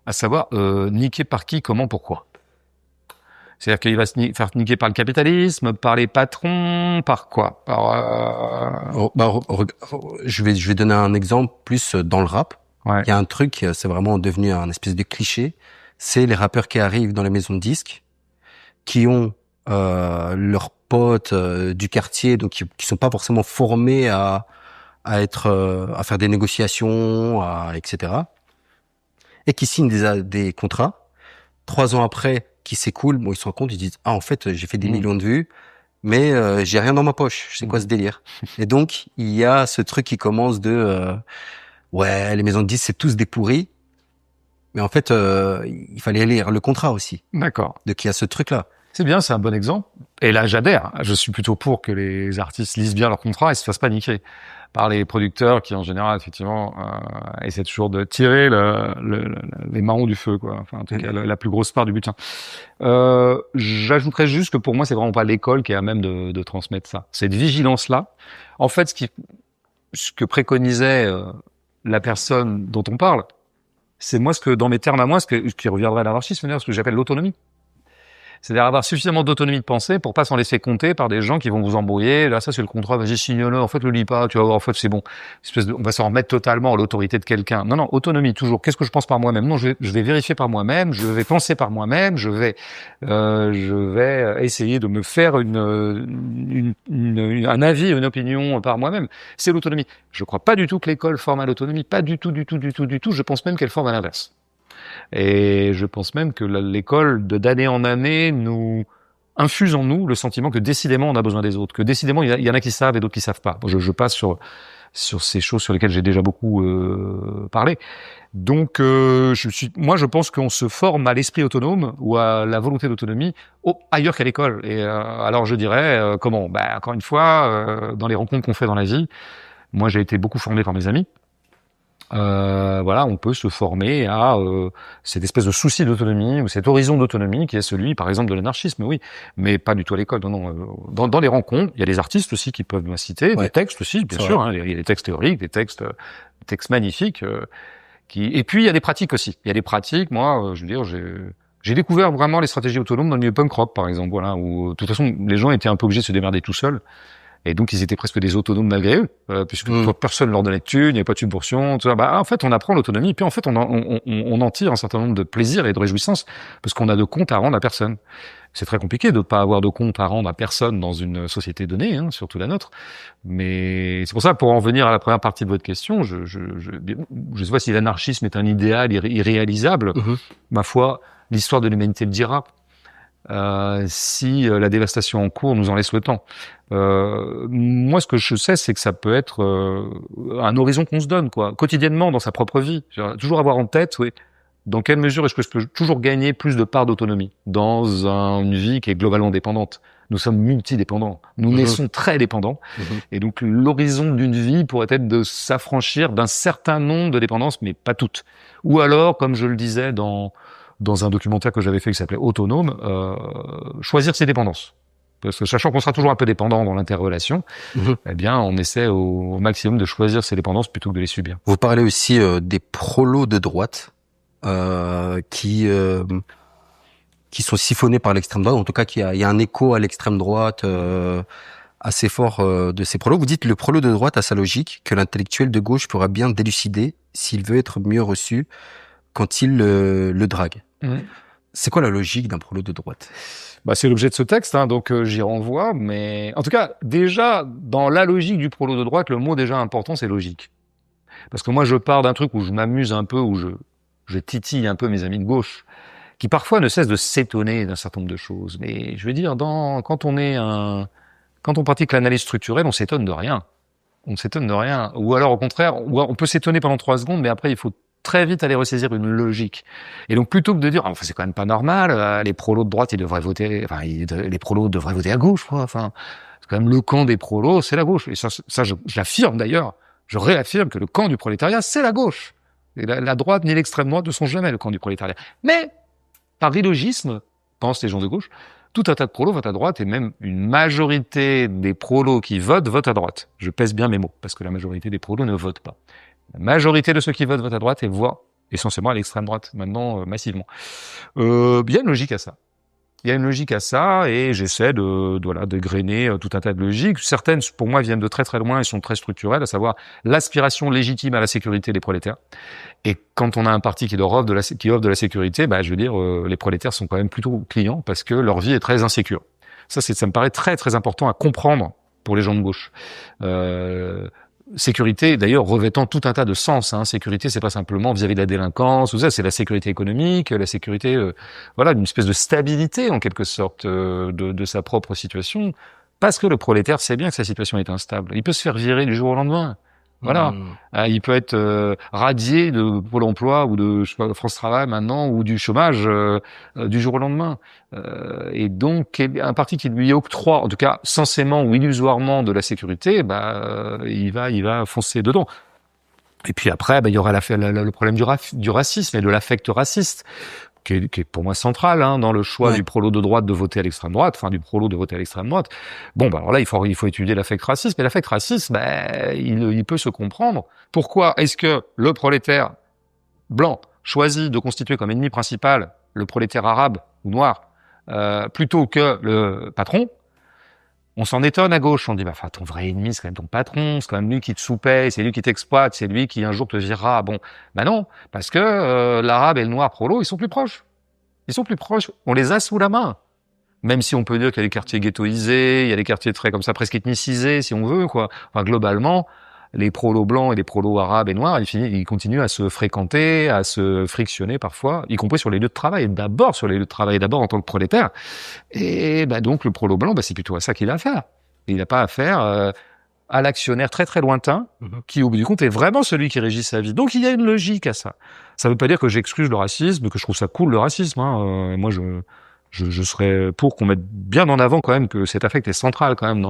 à savoir niquer par qui, comment, pourquoi. C'est-à-dire qu'il va se faire niquer par le capitalisme, par les patrons, par quoi? Je vais donner un exemple plus dans le rap. Ouais. Il y a un truc, c'est vraiment devenu un espèce de cliché. C'est les rappeurs qui arrivent dans les maisons de disques, qui ont leurs potes du quartier, donc qui sont pas forcément formés à faire des négociations, etc. Et qui signent des contrats. 3 ans après, qui s'écoulent, bon, ils se rendent compte, ils disent en fait j'ai fait des millions de vues, mais j'ai rien dans ma poche. C'est quoi ce délire? Et donc il y a ce truc qui commence de ouais, les maisons de disques c'est tous des pourris, mais en fait il fallait lire le contrat aussi. D'accord. Donc il y a ce truc là. C'est bien, c'est un bon exemple. Et là, j'adhère. Je suis plutôt pour que les artistes lisent bien leur contrat et se fassent pas niquer par les producteurs qui, en général, effectivement, essaient toujours de tirer les marrons du feu, quoi. Enfin, en tout cas, la plus grosse part du butin. J'ajouterais juste que pour moi, c'est vraiment pas l'école qui est à même de transmettre ça. Cette vigilance-là, en fait, ce que préconisait la personne dont on parle, c'est moi dans mes termes à moi, ce qui reviendrait à l'anarchisme, ce que j'appelle l'autonomie. C'est-à-dire avoir suffisamment d'autonomie de pensée pour pas s'en laisser compter par des gens qui vont vous embrouiller. Là, ça, c'est le contrat, vas-y, signe-le. En fait, le lis pas, tu vas voir, en fait, c'est bon. On va s'en remettre totalement à l'autorité de quelqu'un. Non, autonomie, toujours. Qu'est-ce que je pense par moi-même? Non, je vais vérifier par moi-même, je vais penser par moi-même, je vais essayer de me faire un avis, une opinion par moi-même. C'est l'autonomie. Je crois pas du tout que l'école forme à l'autonomie. Pas du tout. Je pense même qu'elle forme à l'inverse. Et je pense même que l'école, d'année en année, nous infuse en nous le sentiment que décidément on a besoin des autres, que décidément il y en a qui savent et d'autres qui savent pas. Bon, je passe sur ces choses sur lesquelles j'ai déjà beaucoup parlé. Donc moi je pense qu'on se forme à l'esprit autonome ou à la volonté d'autonomie ailleurs qu'à l'école. Et alors je dirais comment? Encore une fois, dans les rencontres qu'on fait dans la vie, moi j'ai été beaucoup formé par mes amis. On peut se former à cette espèce de souci d'autonomie ou cet horizon d'autonomie qui est celui, par exemple, de l'anarchisme, oui, mais pas du tout à l'école. Non. Dans les rencontres, il y a des artistes aussi qui peuvent citer, des textes aussi, bien sûr. Hein, il y a des textes théoriques, des textes magnifiques. Et puis il y a des pratiques aussi. Il y a des pratiques. Moi, je veux dire, j'ai découvert vraiment les stratégies autonomes dans le milieu punk rock, par exemple, voilà, où de toute façon les gens étaient un peu obligés de se démerder tout seuls. Et donc, ils étaient presque des autonomes malgré eux, puisque personne leur donnait de thunes, il n'y avait pas de subvention, tout ça. En fait, on apprend l'autonomie, puis en fait, on en tire un certain nombre de plaisirs et de réjouissances, parce qu'on a de comptes à rendre à personne. C'est très compliqué de ne pas avoir de compte à rendre à personne dans une société donnée, hein, surtout la nôtre. Mais c'est pour ça, pour en venir à la première partie de votre question, je sais pas si l'anarchisme est un idéal irréalisable. Ma foi, l'histoire de l'humanité le dira. Si la dévastation en cours nous en laisse le temps. Moi, ce que je sais, c'est que ça peut être un horizon qu'on se donne, quoi, quotidiennement dans sa propre vie. Toujours avoir en tête, oui, dans quelle mesure est-ce que je peux toujours gagner plus de part d'autonomie dans une vie qui est globalement dépendante. Nous sommes multidépendants. Nous naissons très dépendants. Et donc, l'horizon d'une vie pourrait être de s'affranchir d'un certain nombre de dépendances, mais pas toutes. Ou alors, comme je le disais dans un documentaire que j'avais fait qui s'appelait Autonome, choisir ses dépendances. Parce que sachant qu'on sera toujours un peu dépendant dans l'interrelation, eh bien, on essaie au maximum de choisir ses dépendances plutôt que de les subir. Vous parlez aussi des prolos de droite qui sont siphonnés par l'extrême droite. En tout cas, il y a un écho à l'extrême droite assez fort de ces prolos. Vous dites le prolo de droite a sa logique que l'intellectuel de gauche pourra bien délucider s'il veut être mieux reçu quand il le drague. C'est quoi la logique d'un prolo de droite? Bah, c'est l'objet de ce texte, hein, donc j'y renvoie. Mais en tout cas, déjà, dans la logique du prolo de droite, le mot déjà important, c'est logique. Parce que moi, je pars d'un truc où je m'amuse un peu, où je titille un peu mes amis de gauche, qui parfois ne cessent de s'étonner d'un certain nombre de choses. Mais je veux dire, quand on pratique l'analyse structurelle, on s'étonne de rien. On s'étonne de rien. Ou alors, au contraire, on peut s'étonner pendant 3 secondes, mais après, il faut très vite aller ressaisir une logique. Et donc, plutôt que de dire, enfin, c'est quand même pas normal, les prolos de droite, ils devraient voter, enfin, les prolos devraient voter à gauche, quoi. Enfin, c'est quand même le camp des prolos, c'est la gauche. Et ça je l'affirme d'ailleurs. Je réaffirme que le camp du prolétariat, c'est la gauche. Et la droite ni l'extrême droite ne sont jamais le camp du prolétariat. Mais, par illogisme, pensent les gens de gauche, tout un tas de prolos votent à droite et même une majorité des prolos qui votent à droite. Je pèse bien mes mots, parce que la majorité des prolos ne votent pas. La majorité de ceux qui votent à droite et voient essentiellement à l'extrême droite, maintenant massivement. Il y a une logique à ça. Il y a une logique à ça et j'essaie de grainer tout un tas de logiques. Certaines, pour moi, viennent de très très loin et sont très structurelles, à savoir l'aspiration légitime à la sécurité des prolétaires. Et quand on a un parti qui offre de la sécurité, bah, je veux dire, les prolétaires sont quand même plutôt clients parce que leur vie est très insécure. Ça me paraît très très important à comprendre pour les gens de gauche. Sécurité, d'ailleurs, revêtant tout un tas de sens. Hein. Sécurité, c'est pas simplement vis-à-vis de la délinquance, tout ça, c'est la sécurité économique, la sécurité, voilà, d'une espèce de stabilité en quelque sorte de sa propre situation. Parce que le prolétaire sait bien que sa situation est instable. Il peut se faire virer du jour au lendemain. Voilà. Il peut être radié de Pôle emploi ou de France Travail maintenant ou du chômage du jour au lendemain. Et donc un parti qui lui octroie, en tout cas censément ou illusoirement, de la sécurité, il va foncer dedans. Et puis après, il y aura le problème du racisme et de l'affect raciste, qui est pour moi central dans le choix du prolo de droite de voter à l'extrême droite, enfin du prolo de voter à l'extrême droite. Bon, alors là, il faut étudier l'affect raciste, mais l'affect raciste, il peut se comprendre. Pourquoi est-ce que le prolétaire blanc choisit de constituer comme ennemi principal le prolétaire arabe ou noir plutôt que le patron? On s'en étonne à gauche, on dit ton vrai ennemi c'est quand même ton patron, c'est quand même lui qui te sous-paye, c'est lui qui t'exploite, c'est lui qui un jour te virera. Bon, non, parce que l'arabe et le noir prolo, ils sont plus proches. On les a sous la main. Même si on peut dire qu'il y a des quartiers ghettoisés, il y a des quartiers très comme ça presque ethnicisés si on veut quoi. Enfin globalement, les prolos blancs et les prolos arabes et noirs, ils continuent à se fréquenter, à se frictionner parfois, y compris sur les lieux de travail. D'abord sur les lieux de travail, d'abord en tant que prolétaire. Et donc le prolo blanc, c'est plutôt à ça qu'il a affaire. Il n'a pas affaire à l'actionnaire très très lointain, qui au bout du compte est vraiment celui qui régit sa vie. Donc il y a une logique à ça. Ça ne veut pas dire que j'excuse le racisme, que je trouve ça cool le racisme. Moi je serais pour qu'on mette bien en avant quand même que cet affect est central quand même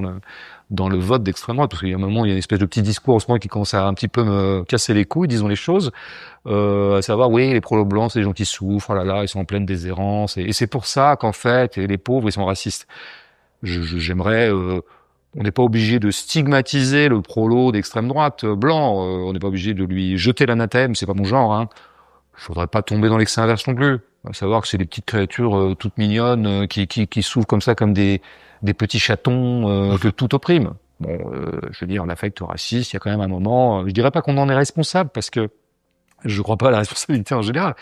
dans le vote d'extrême droite, parce qu'il y a un moment, il y a une espèce de petit discours en ce moment qui commence à un petit peu me casser les couilles, disons les choses, à savoir, oui, les prolos blancs, c'est des gens qui souffrent, oh là là, ils sont en pleine déshérence, et c'est pour ça qu'en fait, les pauvres, ils sont racistes. J'aimerais, on n'est pas obligé de stigmatiser le prolo d'extrême droite blanc, on n'est pas obligé de lui jeter l'anathème, c'est pas mon genre, hein. Je voudrais pas tomber dans l'excès inverse non plus. À savoir que c'est des petites créatures toutes mignonnes qui souffrent comme ça comme des petits chatons que tout opprime. Bon, je veux dire, l'affect raciste, il y a quand même un moment. Je dirais pas qu'on en est responsable parce que je crois pas à la responsabilité en général,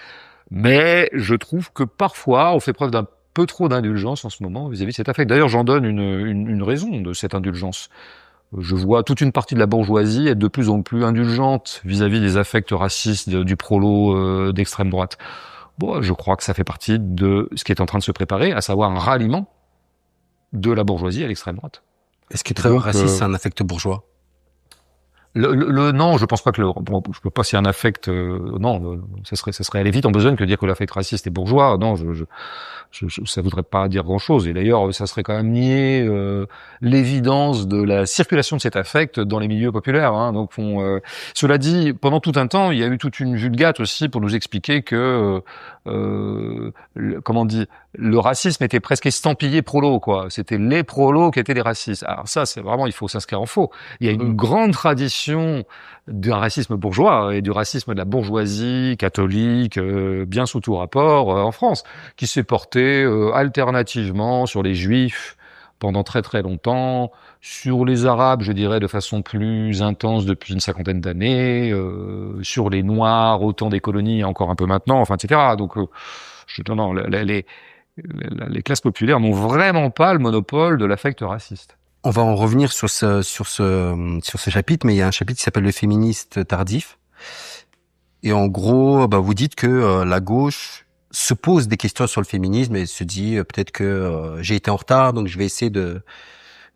mais je trouve que parfois on fait preuve d'un peu trop d'indulgence en ce moment vis-à-vis de cet affect. D'ailleurs, j'en donne une raison de cette indulgence. Je vois toute une partie de la bourgeoisie être de plus en plus indulgente vis-à-vis des affects racistes du prolo d'extrême droite. Bon, je crois que ça fait partie de ce qui est en train de se préparer, à savoir un ralliement de la bourgeoisie à l'extrême droite. Est-ce que être raciste, c'est un affect bourgeois? Non, je pense pas que je peux pas s'il y a un affect, non, ça serait aller vite en besogne que de dire que l'affect raciste est bourgeois. Non, ça voudrait pas dire grand chose. Et d'ailleurs, ça serait quand même nier l'évidence de la circulation de cet affect dans les milieux populaires. Hein. Donc, cela dit, pendant tout un temps, il y a eu toute une vulgate aussi pour nous expliquer que, le racisme était presque estampillé prolo, quoi. C'était les prolos qui étaient les racistes. Alors ça, c'est vraiment, il faut s'inscrire en faux. Il y a une grande tradition d'un racisme bourgeois et du racisme de la bourgeoisie catholique, bien sous tout rapport, en France, qui s'est porté alternativement sur les juifs, pendant très très longtemps. Sur les Arabes, je dirais de façon plus intense depuis une cinquantaine d'années. Sur les Noirs, autant des colonies, encore un peu maintenant, enfin, etc. Donc, non, les classes populaires n'ont vraiment pas le monopole de l'affect raciste. On va en revenir sur ce chapitre, mais il y a un chapitre qui s'appelle le féministe tardif. Et en gros, vous dites que la gauche se pose des questions sur le féminisme et se dit peut-être que j'ai été en retard, donc je vais essayer de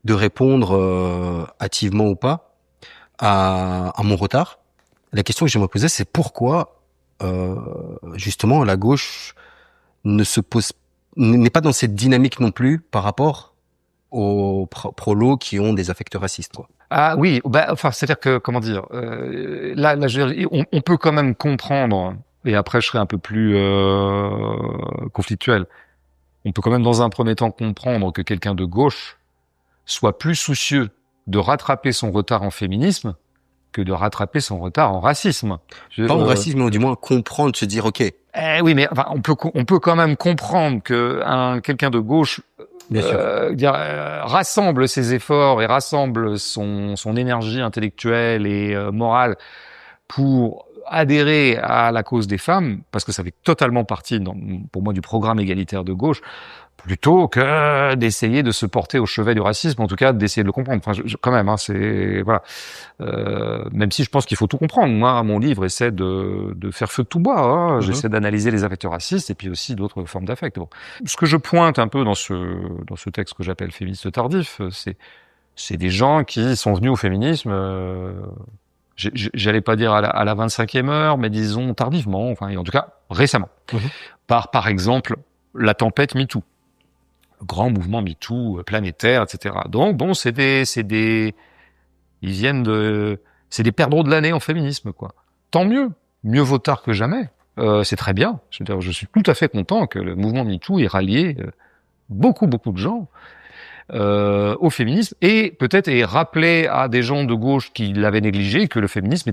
répondre hâtivement ou pas à mon retard. La question que j'aimerais poser, c'est pourquoi justement la gauche n'est pas dans cette dynamique non plus par rapport aux prolos qui ont des affects racistes, quoi. Ah oui, c'est-à-dire que, comment dire, là, on peut quand même comprendre, et après je serai un peu plus conflictuel, on peut quand même dans un premier temps comprendre que quelqu'un de gauche soit plus soucieux de rattraper son retard en féminisme que de rattraper son retard en racisme. Pas en racisme, mais du moins comprendre, se dire, ok. Oui, mais enfin, on peut quand même comprendre que quelqu'un de gauche rassemble ses efforts et rassemble son énergie intellectuelle et morale pour adhérer à la cause des femmes, parce que ça fait totalement partie, pour moi, du programme égalitaire de gauche, plutôt que d'essayer de se porter au chevet du racisme, en tout cas d'essayer de le comprendre. Enfin, quand même, c'est voilà. Même si je pense qu'il faut tout comprendre. Moi, mon livre essaie de faire feu de tout bois. Hein. J'essaie d'analyser les affects racistes et puis aussi d'autres formes d'affect. Bon. Ce que je pointe un peu dans ce texte que j'appelle féministe tardif, c'est des gens qui sont venus au féminisme. J'allais pas dire à la 25e heure, mais disons tardivement. Enfin, en tout cas récemment. Par exemple, la tempête MeToo. Grand mouvement MeToo planétaire, etc. Donc bon, c'est des perdreaux de l'année en féminisme, quoi. Tant mieux vaut tard que jamais. C'est très bien. Je veux dire, je suis tout à fait content que le mouvement MeToo ait rallié beaucoup de gens au féminisme et peut-être ait rappelé à des gens de gauche qui l'avaient négligé que le féminisme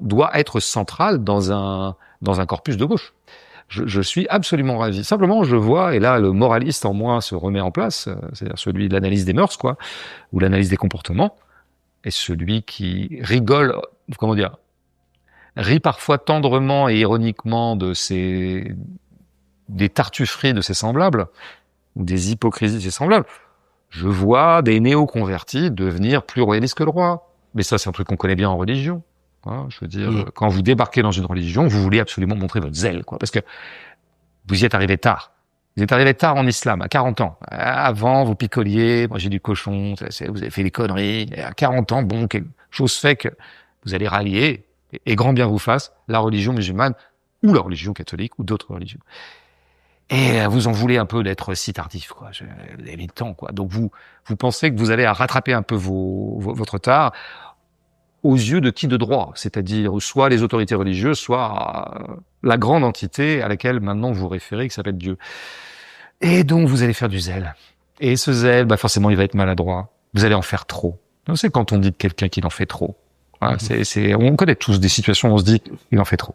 doit être central dans un corpus de gauche. Je suis absolument ravi. Simplement, je vois, et là, le moraliste en moi se remet en place, c'est-à-dire celui de l'analyse des mœurs, quoi, ou l'analyse des comportements, et celui qui rigole, rit parfois tendrement et ironiquement des tartufferies de ses semblables, ou des hypocrisies de ses semblables. Je vois des néo-convertis devenir plus royalistes que le roi. Mais ça, c'est un truc qu'on connaît bien en religion. Je veux dire, quand vous débarquez dans une religion, vous voulez absolument montrer votre zèle, quoi, parce que vous y êtes arrivé tard. Vous êtes arrivé tard en islam, à 40 ans. Avant, vous picoliez, mangez du cochon, vous avez fait des conneries. Et à 40 ans, bon, quelque chose fait que vous allez rallier, et grand bien vous fasse, la religion musulmane, ou la religion catholique, ou d'autres religions. Et vous en voulez un peu d'être si tardif, quoi. Vous avez le temps, quoi. Donc vous pensez que vous allez à rattraper un peu votre retard, aux yeux de qui de droit, c'est-à-dire soit les autorités religieuses, soit la grande entité à laquelle maintenant vous référez, qui s'appelle Dieu. Et donc vous allez faire du zèle. Et ce zèle, forcément, il va être maladroit. Vous allez en faire trop. C'est quand on dit de quelqu'un qu'il en fait trop. Voilà, on connaît tous des situations où on se dit, il en fait trop.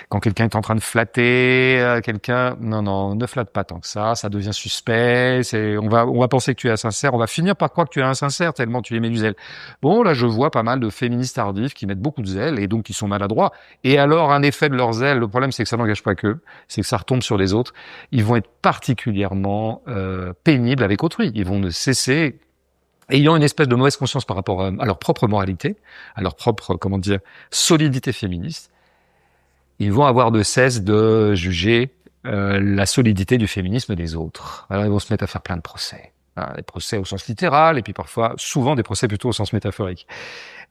Quand quelqu'un est en train de flatter quelqu'un, non, ne flatte pas tant que ça devient suspect, on va penser que tu es insincère, on va finir par croire que tu es insincère tellement tu émets du zèle. Bon, là, je vois pas mal de féministes tardifs qui mettent beaucoup de zèle et donc qui sont maladroits. Et alors, un effet de leur zèle, le problème, c'est que ça n'engage pas qu'eux, c'est que ça retombe sur les autres. Ils vont être particulièrement pénibles avec autrui. Ils vont ne cesser, ayant une espèce de mauvaise conscience par rapport à leur propre moralité, à leur propre, solidité féministe, ils vont avoir de cesse de juger la solidité du féminisme des autres. Alors ils vont se mettre à faire plein de procès. Des procès au sens littéral, et puis parfois, souvent des procès plutôt au sens métaphorique.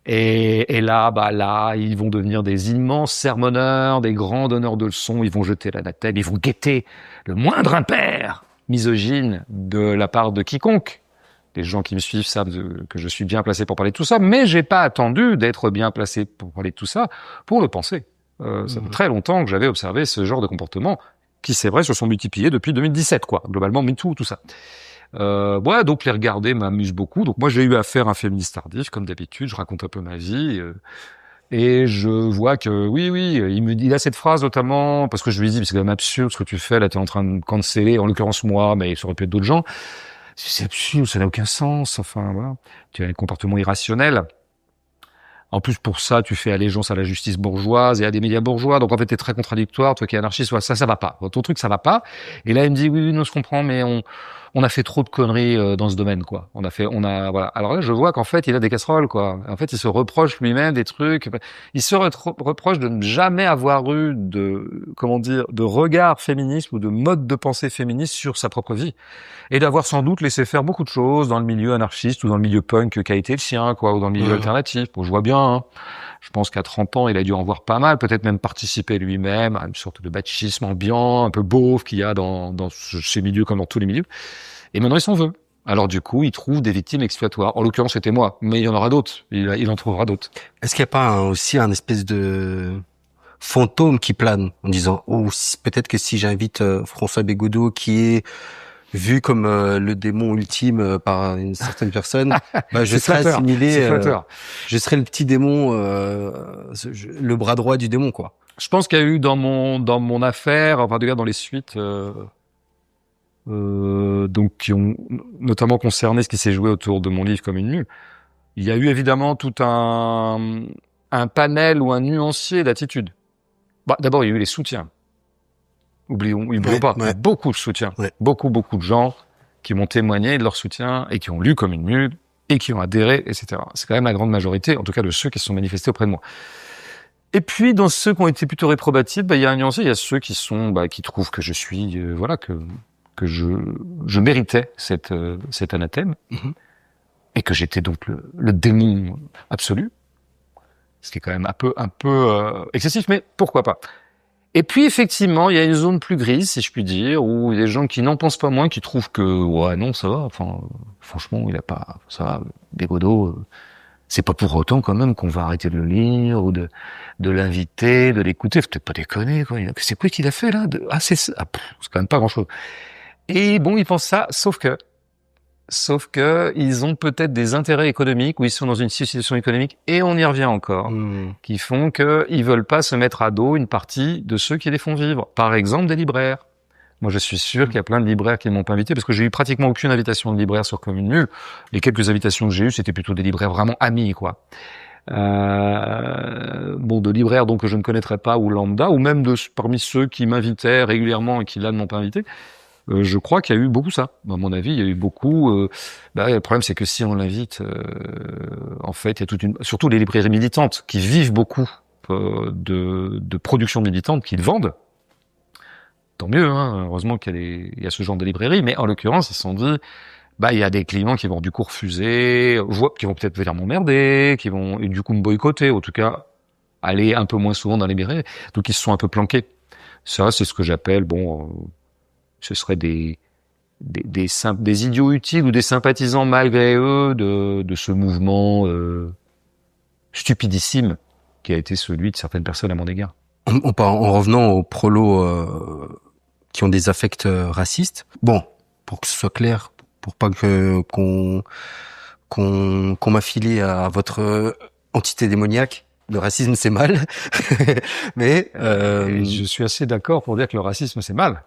Et là, ils vont devenir des immenses sermonneurs, des grands donneurs de leçons, ils vont jeter l'anathème, ils vont guetter le moindre impair misogyne de la part de quiconque. Les gens qui me suivent savent que je suis bien placé pour parler de tout ça, mais j'ai pas attendu d'être bien placé pour parler de tout ça pour le penser. Ça fait très longtemps que j'avais observé ce genre de comportement qui, c'est vrai, se sont multipliés depuis 2017, quoi. Globalement, MeToo, tout ça. Donc les regarder m'amuse beaucoup. Donc moi, j'ai eu affaire à un féministe tardif, comme d'habitude. Je raconte un peu ma vie. Et je vois que, oui, il a cette phrase notamment, parce que je lui dis, c'est quand même absurde ce que tu fais, là, t'es en train de canceller, en l'occurrence moi, mais ça aurait pu être d'autres gens. C'est absurde, ça n'a aucun sens. Enfin, voilà. Tu as un comportement irrationnel. En plus, pour ça, tu fais allégeance à la justice bourgeoise et à des médias bourgeois. Donc, en fait, t'es très contradictoire. Toi qui es anarchiste, ça va pas. Ton truc, ça va pas. Et là, il me dit, oui, non, je comprends, mais on a fait trop de conneries dans ce domaine, quoi. Voilà. Alors là, je vois qu'en fait, il a des casseroles, quoi. En fait, il se reproche lui-même des trucs. Il se reproche de ne jamais avoir eu de regard féministe ou de mode de pensée féministe sur sa propre vie. Et d'avoir sans doute laissé faire beaucoup de choses dans le milieu anarchiste ou dans le milieu punk qui a été le sien, quoi, ou dans le milieu alternatif. Bon, je vois bien, hein. Je pense qu'à 30 ans, il a dû en voir pas mal, peut-être même participer lui-même à une sorte de bâtissisme ambiant, un peu beauf qu'il y a dans ces milieux comme dans tous les milieux. Et maintenant, il s'en veut. Alors du coup, il trouve des victimes expiatoires. En l'occurrence, c'était moi, mais il y en aura d'autres. Il en trouvera d'autres. Est-ce qu'il n'y a pas aussi un espèce de fantôme qui plane en disant peut-être que si j'invite François Bégodeau qui est vu comme le démon ultime par une certaine personne, bah je serai assimilé, je serai le petit démon, le bras droit du démon, quoi. Je pense qu'il y a eu dans mon affaire, enfin en tout cas dans les suites, donc qui ont notamment concerné ce qui s'est joué autour de mon livre Comme une mule. Il y a eu évidemment tout un panel ou un nuancier d'attitudes. Bah, d'abord, il y a eu les soutiens. Oublions pas, beaucoup de soutien. Beaucoup de gens qui m'ont témoigné de leur soutien et qui ont lu Comme une mule et qui ont adhéré, etc. C'est quand même la grande majorité, en tout cas de ceux qui se sont manifestés auprès de moi. Et puis, dans ceux qui ont été plutôt réprobatifs, il y a un nuancier, il y a ceux qui trouvent que je suis, que je méritais cet anathème et que j'étais donc le démon absolu. Ce qui est quand même un peu excessif, mais pourquoi pas. Et puis, effectivement, il y a une zone plus grise, si je puis dire, où il y a des gens qui n'en pensent pas moins, qui trouvent que, ouais, non, ça va, enfin, franchement, ça va, Bégodeau, c'est pas pour autant, quand même, qu'on va arrêter de le lire, ou de l'inviter, de l'écouter. Faut peut-être pas déconner, quoi. C'est quoi qu'il a fait, là? C'est quand même pas grand-chose. Et bon, ils pensent ça, sauf que ils ont peut-être des intérêts économiques, ou ils sont dans une situation économique, et on y revient encore, qui font que ils veulent pas se mettre à dos une partie de ceux qui les font vivre. Par exemple, des libraires. Moi, je suis sûr qu'il y a plein de libraires qui ne m'ont pas invité, parce que j'ai eu pratiquement aucune invitation de libraire sur Comme une mule. Les quelques invitations que j'ai eues, c'était plutôt des libraires vraiment amis, quoi. De libraires donc que je ne connaîtrais pas, ou lambda, ou même parmi ceux qui m'invitaient régulièrement et qui là ne m'ont pas invité. Je crois qu'il y a eu beaucoup ça. À mon avis, il y a eu beaucoup. Le problème, c'est que si on l'invite, en fait, il y a surtout les librairies militantes qui vivent beaucoup de production militante qu'ils vendent. Tant mieux, hein. Heureusement qu'il y a ce genre de librairie. Mais en l'occurrence, ils se sont dit, il y a des clients qui vont du coup refuser, qui vont peut-être venir m'emmerder, qui vont du coup me boycotter, en tout cas aller un peu moins souvent dans les librairies. Donc ils se sont un peu planqués. Ça, c'est ce que j'appelle ce serait des idiots utiles ou des sympathisants malgré eux de ce mouvement stupidissime qui a été celui de certaines personnes à mon égard. En revenant aux prolos qui ont des affects racistes, bon, pour que ce soit clair, pour pas qu'on m'affilie à votre entité démoniaque, le racisme c'est mal, mais je suis assez d'accord pour dire que le racisme c'est mal.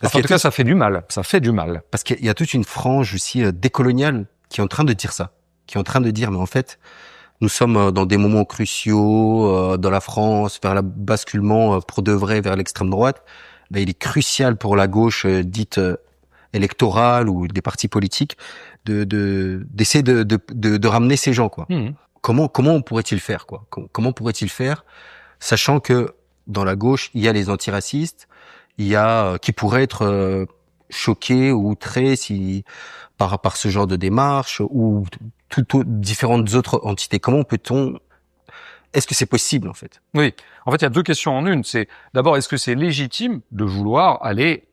En tout cas, ça fait du mal. Ça fait du mal. Parce qu'il y a toute une frange aussi décoloniale qui est en train de dire ça, qui est en train de dire mais en fait nous sommes dans des moments cruciaux dans la France, vers le basculement pour de vrai vers l'extrême droite. Il est crucial pour la gauche dite électorale ou des partis politiques d'essayer de ramener ces gens, quoi. Comment pourrait-il faire, quoi? Comment pourrait-il faire, sachant que dans la gauche il y a les antiracistes, il y a qui pourraient être choqués ou outrés par ce genre de démarche ou différentes autres entités. Comment peut-on... Est-ce que c'est possible, en fait? Oui. En fait, il y a deux questions en une. C'est, d'abord, est-ce que c'est légitime de vouloir aller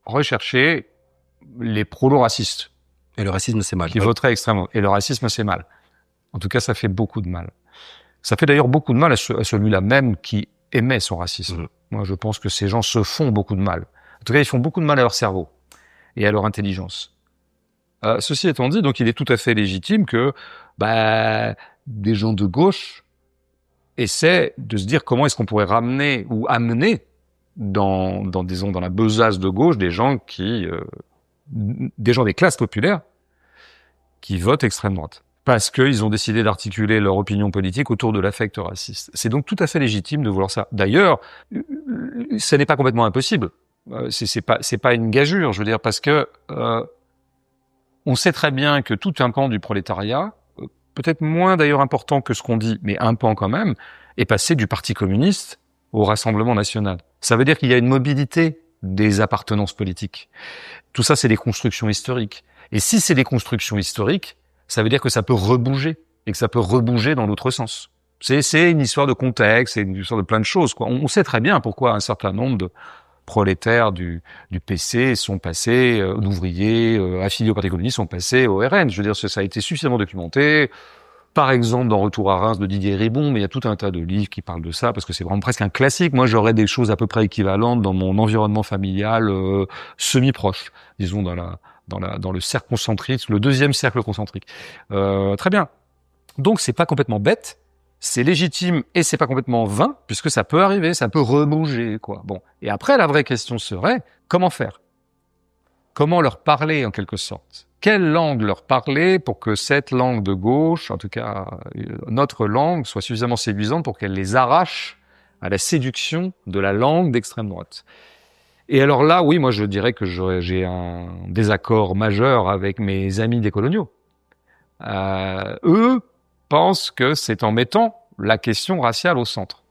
rechercher les proto-racistes? Et le racisme, c'est mal. Qui voteraient extrêmement. Et le racisme, c'est mal. En tout cas, ça fait beaucoup de mal. Ça fait d'ailleurs beaucoup de mal à celui-là même qui émet son racisme. Moi, je pense que ces gens se font beaucoup de mal. En tout cas, ils font beaucoup de mal à leur cerveau et à leur intelligence. Ceci étant dit, donc il est tout à fait légitime que des gens de gauche essaient de se dire comment est-ce qu'on pourrait ramener ou amener dans la besace de gauche des gens qui des gens des classes populaires qui votent extrême droite. Parce qu'ils ont décidé d'articuler leur opinion politique autour de l'affect raciste. C'est donc tout à fait légitime de vouloir ça. D'ailleurs, ce n'est pas complètement impossible. C'est pas une gageure, je veux dire, parce que on sait très bien que tout un pan du prolétariat, peut-être moins d'ailleurs important que ce qu'on dit, mais un pan quand même, est passé du Parti communiste au Rassemblement national. Ça veut dire qu'il y a une mobilité des appartenances politiques. Tout ça, c'est des constructions historiques. Et si c'est des constructions historiques, ça veut dire que ça peut rebouger, et que ça peut rebouger dans l'autre sens. C'est une histoire de contexte, c'est une histoire de plein de choses, quoi. On sait très bien pourquoi un certain nombre de prolétaires du PC sont passés, d'ouvriers affiliés au Parti communiste sont passés au RN. Je veux dire, ça a été suffisamment documenté. Par exemple, dans Retour à Reims de Didier Ribon, mais il y a tout un tas de livres qui parlent de ça, parce que c'est vraiment presque un classique. Moi, j'aurais des choses à peu près équivalentes dans mon environnement familial semi-proche, disons dans le cercle concentrique, le deuxième cercle concentrique. Très bien. Donc, c'est pas complètement bête, c'est légitime et c'est pas complètement vain, puisque ça peut arriver, ça peut rebouger, quoi. Bon. Et après, la vraie question serait, comment faire? Comment leur parler, en quelque sorte? Quelle langue leur parler pour que cette langue de gauche, en tout cas notre langue, soit suffisamment séduisante pour qu'elle les arrache à la séduction de la langue d'extrême droite? Et alors là, oui, moi je dirais que j'ai un désaccord majeur avec mes amis décoloniaux. Eux pensent que c'est en mettant la question raciale au centre.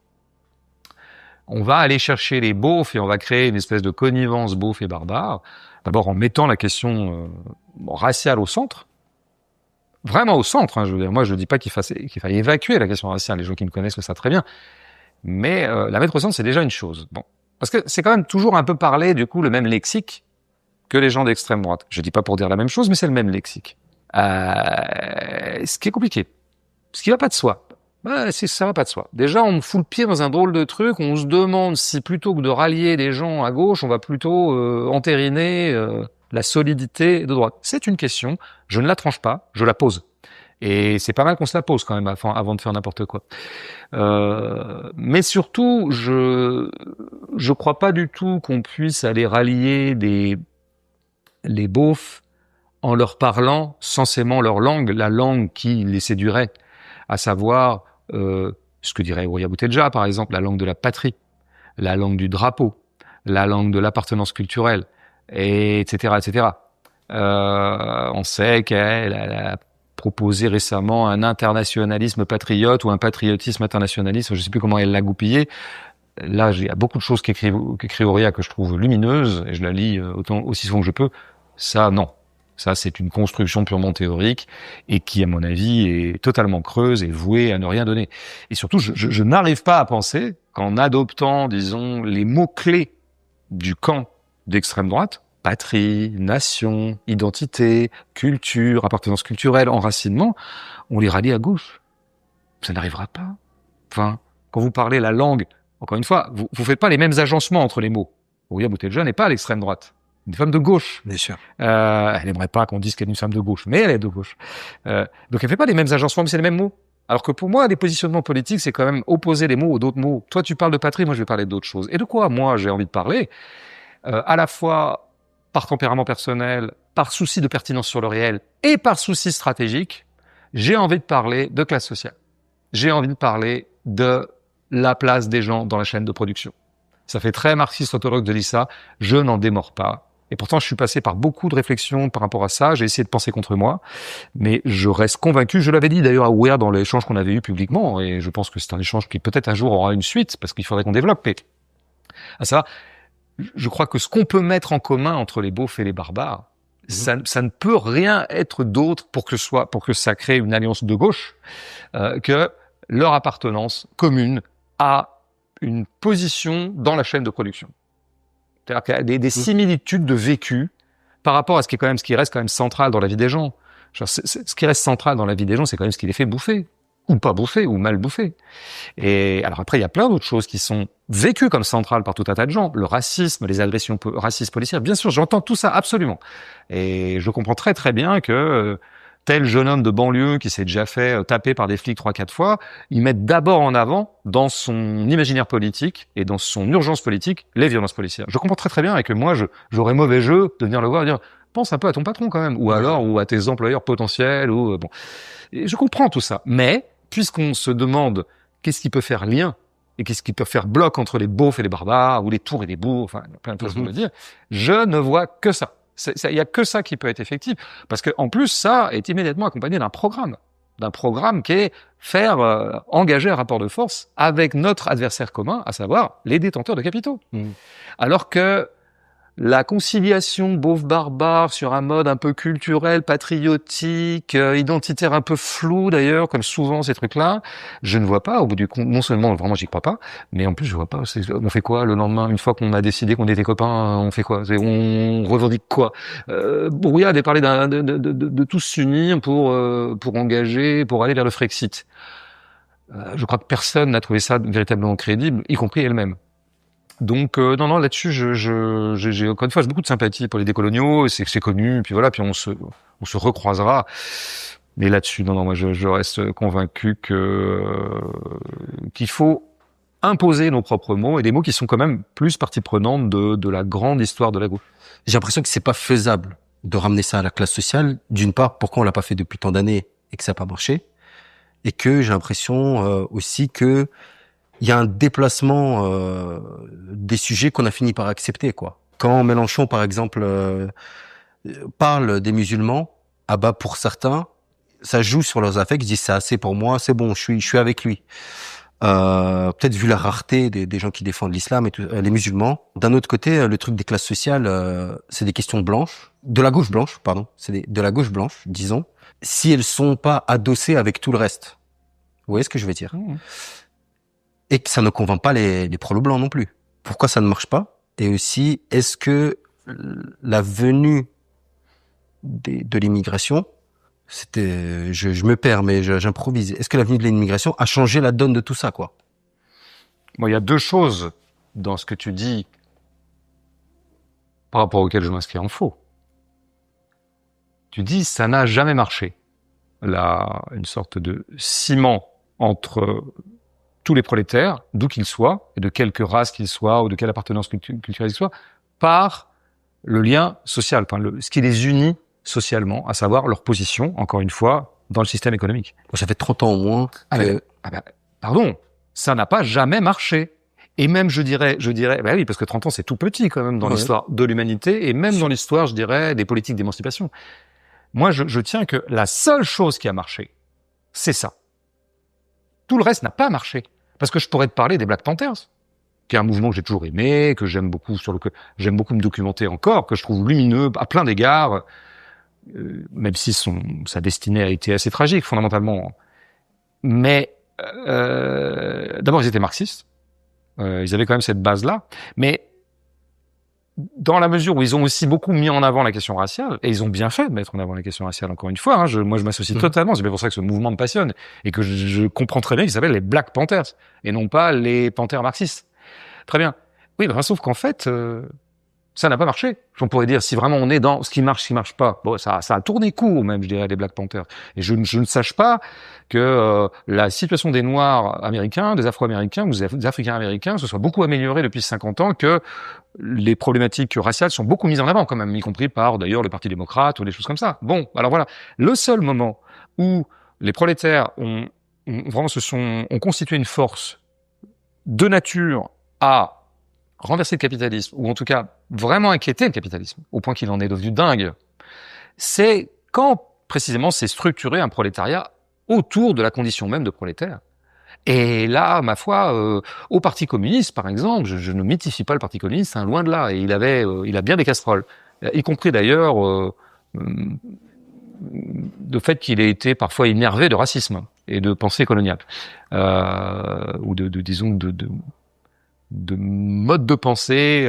On va aller chercher les beaufs et on va créer une espèce de connivence beauf et barbare. D'abord en mettant la question raciale au centre, vraiment au centre. Hein, je veux dire, moi je dis pas qu'il faille évacuer la question raciale. Les gens qui me connaissent le savent très bien. Mais la mettre au centre, c'est déjà une chose. Bon, parce que c'est quand même toujours un peu parler du coup le même lexique que les gens d'extrême droite. Je dis pas pour dire la même chose, mais c'est le même lexique. Ce qui est compliqué, ce qui va pas de soi. Ça va pas de soi. Déjà, on me fout le pied dans un drôle de truc. On se demande si plutôt que de rallier des gens à gauche, on va plutôt entériner la solidité de droite. C'est une question. Je ne la tranche pas. Je la pose. Et c'est pas mal qu'on se la pose quand même avant de faire n'importe quoi. Mais surtout, je crois pas du tout qu'on puisse aller rallier les beaufs en leur parlant censément leur langue, la langue qui les séduirait, à savoir ce que dirait Ouria Boutedja, par exemple, la langue de la patrie, la langue du drapeau, la langue de l'appartenance culturelle, etc., etc. On sait qu'elle a proposé récemment un internationalisme patriote ou un patriotisme internationaliste, je ne sais plus comment elle l'a goupillé. Là, il y a beaucoup de choses qu'écrit Ouria que je trouve lumineuses, et je la lis aussi souvent que je peux. Ça, non. Ça, c'est une construction purement théorique et qui, à mon avis, est totalement creuse et vouée à ne rien donner. Et surtout, je n'arrive pas à penser qu'en adoptant, disons, les mots-clés du camp d'extrême droite, patrie, nation, identité, culture, appartenance culturelle, enracinement, on les rallie à gauche. Ça n'arrivera pas. Enfin, quand vous parlez la langue, encore une fois, vous faites pas les mêmes agencements entre les mots. Ouria Boutedja n'est pas à l'extrême droite. Une femme de gauche. Bien sûr. Elle n'aimerait pas qu'on dise qu'elle est une femme de gauche, mais elle est de gauche. Donc elle fait pas les mêmes agencements, mais c'est les mêmes mots. Alors que pour moi, les positionnements politiques, c'est quand même opposer les mots aux d'autres mots. Toi, tu parles de patrie, moi je vais parler d'autres choses. Et de quoi, moi, j'ai envie de parler à la fois par tempérament personnel, par souci de pertinence sur le réel et par souci stratégique, j'ai envie de parler de classe sociale. J'ai envie de parler de la place des gens dans la chaîne de production. Ça fait très marxiste orthodoxe de dire ça, je n'en démords pas. Et pourtant, je suis passé par beaucoup de réflexions par rapport à ça. J'ai essayé de penser contre moi, mais je reste convaincu. Je l'avais dit d'ailleurs à Ouéa dans l'échange qu'on avait eu publiquement, et je pense que c'est un échange qui peut-être un jour aura une suite, parce qu'il faudrait qu'on développe. Mais à ça, je crois que ce qu'on peut mettre en commun entre les beaufs et les barbares, ça ne peut rien être d'autre pour que ça crée une alliance de gauche que leur appartenance commune à une position dans la chaîne de production. C'est-à-dire qu'il y a des similitudes de vécu par rapport à ce qui reste quand même central dans la vie des gens. Ce qui reste central dans la vie des gens, c'est quand même ce qui les fait bouffer, ou pas bouffer, ou mal bouffer. Et alors après, il y a plein d'autres choses qui sont vécues comme centrales par tout un tas de gens. Le racisme, les agressions racistes policières, bien sûr, j'entends tout ça absolument. Et je comprends très très bien que tel jeune homme de banlieue qui s'est déjà fait taper par des flics 3-4 fois, ils mettent d'abord en avant, dans son imaginaire politique et dans son urgence politique, les violences policières. Je comprends très très bien et que moi, j'aurais mauvais jeu de venir le voir et dire pense un peu à ton patron quand même, ou alors ou à tes employeurs potentiels, ou bon. Et je comprends tout ça, mais puisqu'on se demande qu'est-ce qui peut faire lien et qu'est-ce qui peut faire bloc entre les beaufs et les barbares, ou les tours et les bourgs, enfin il y a plein de façons de le dire, je ne vois que ça. Il y a que ça qui peut être effectif, parce que en plus ça est immédiatement accompagné d'un programme qui est faire engager un rapport de force avec notre adversaire commun, à savoir les détenteurs de capitaux. Alors que la conciliation beauf-barbare sur un mode un peu culturel, patriotique, identitaire un peu flou d'ailleurs, comme souvent ces trucs-là, je ne vois pas, au bout du compte, non seulement vraiment j'y crois pas, mais en plus je vois pas, on fait quoi le lendemain, une fois qu'on a décidé qu'on était copains, on fait quoi, on revendique quoi? Brouillard avait parlé de tous s'unir pour engager, pour aller vers le Frexit. Je crois que personne n'a trouvé ça véritablement crédible, y compris elle-même. Donc non là-dessus j'ai encore une fois j'ai beaucoup de sympathie pour les décoloniaux, c'est connu, puis voilà, puis on se recroisera. Mais là-dessus non moi je reste convaincu qu'il faut imposer nos propres mots, et des mots qui sont quand même plus partie prenante de la grande histoire de la gauche. J'ai l'impression que c'est pas faisable de ramener ça à la classe sociale. D'une part, pourquoi on l'a pas fait depuis tant d'années et que ça n'a pas marché, et que j'ai l'impression aussi que il y a un déplacement des sujets qu'on a fini par accepter, quoi. Quand Mélenchon, par exemple, parle des musulmans, ah bah pour certains, ça joue sur leurs affects. Ils disent c'est assez pour moi, c'est bon, je suis avec lui. Peut-être vu la rareté des gens qui défendent l'islam et tout, les musulmans. D'un autre côté, le truc des classes sociales, c'est des questions blanches, de la gauche blanche, pardon, de la gauche blanche, disons. Si elles sont pas adossées avec tout le reste, vous voyez ce que je veux dire? Et que ça ne convainc pas les prolos blancs non plus. Pourquoi ça ne marche pas? Et aussi, est-ce que la venue de l'immigration, je me perds, mais j'improvise. Est-ce que la venue de l'immigration a changé la donne de tout ça, quoi? Bon, il y a deux choses dans ce que tu dis par rapport auxquelles je m'inscris en faux. Tu dis ça n'a jamais marché. Là, une sorte de ciment entre tous les prolétaires, d'où qu'ils soient, et de quelque race qu'ils soient, ou de quelle appartenance culturelle qu'ils soient, par le lien social, enfin ce qui les unit socialement, à savoir leur position, encore une fois, dans le système économique. Ça fait 30 ans au moins que... Pardon, ça n'a pas jamais marché. Et même, je dirais, bah oui, parce que 30 ans, c'est tout petit quand même dans l'histoire de l'humanité, et même dans l'histoire, je dirais, des politiques d'émancipation. Moi, je tiens que la seule chose qui a marché, c'est ça. Tout le reste n'a pas marché. Parce que je pourrais te parler des Black Panthers, qui est un mouvement que j'ai toujours aimé, que j'aime beaucoup, j'aime beaucoup me documenter encore, que je trouve lumineux à plein d'égards, même si sa destinée a été assez tragique, fondamentalement. Mais, d'abord, ils étaient marxistes. Ils avaient quand même cette base-là. Mais, dans la mesure où ils ont aussi beaucoup mis en avant la question raciale, et ils ont bien fait de mettre en avant la question raciale, encore une fois, hein, moi je m'associe totalement, c'est bien pour ça que ce mouvement me passionne, et que je comprends très bien qu'ils s'appellent les Black Panthers, et non pas les panthères marxistes. Très bien. Oui, ben, sauf qu'en fait, ça n'a pas marché. On pourrait dire, si vraiment on est dans ce qui marche pas, bon, ça a tourné court même, je dirais, les Black Panthers. Et je ne sache pas que la situation des Noirs américains, des Afro-Américains ou des Africains-Américains se soit beaucoup améliorée depuis 50 ans, que les problématiques raciales sont beaucoup mises en avant quand même, y compris par d'ailleurs le Parti démocrate ou des choses comme ça. Bon, alors voilà. Le seul moment où les prolétaires ont constitué une force de nature à renverser le capitalisme, ou en tout cas vraiment inquiéter le capitalisme, au point qu'il en est devenu dingue, c'est quand précisément c'est structuré un prolétariat autour de la condition même de prolétaire. Et là, ma foi, au Parti communiste, par exemple, je ne mythifie pas le Parti communiste, hein, loin de là, et il a bien des casseroles, y compris d'ailleurs le fait qu'il ait été parfois énervé de racisme et de pensée coloniale, ou disons de mode de pensée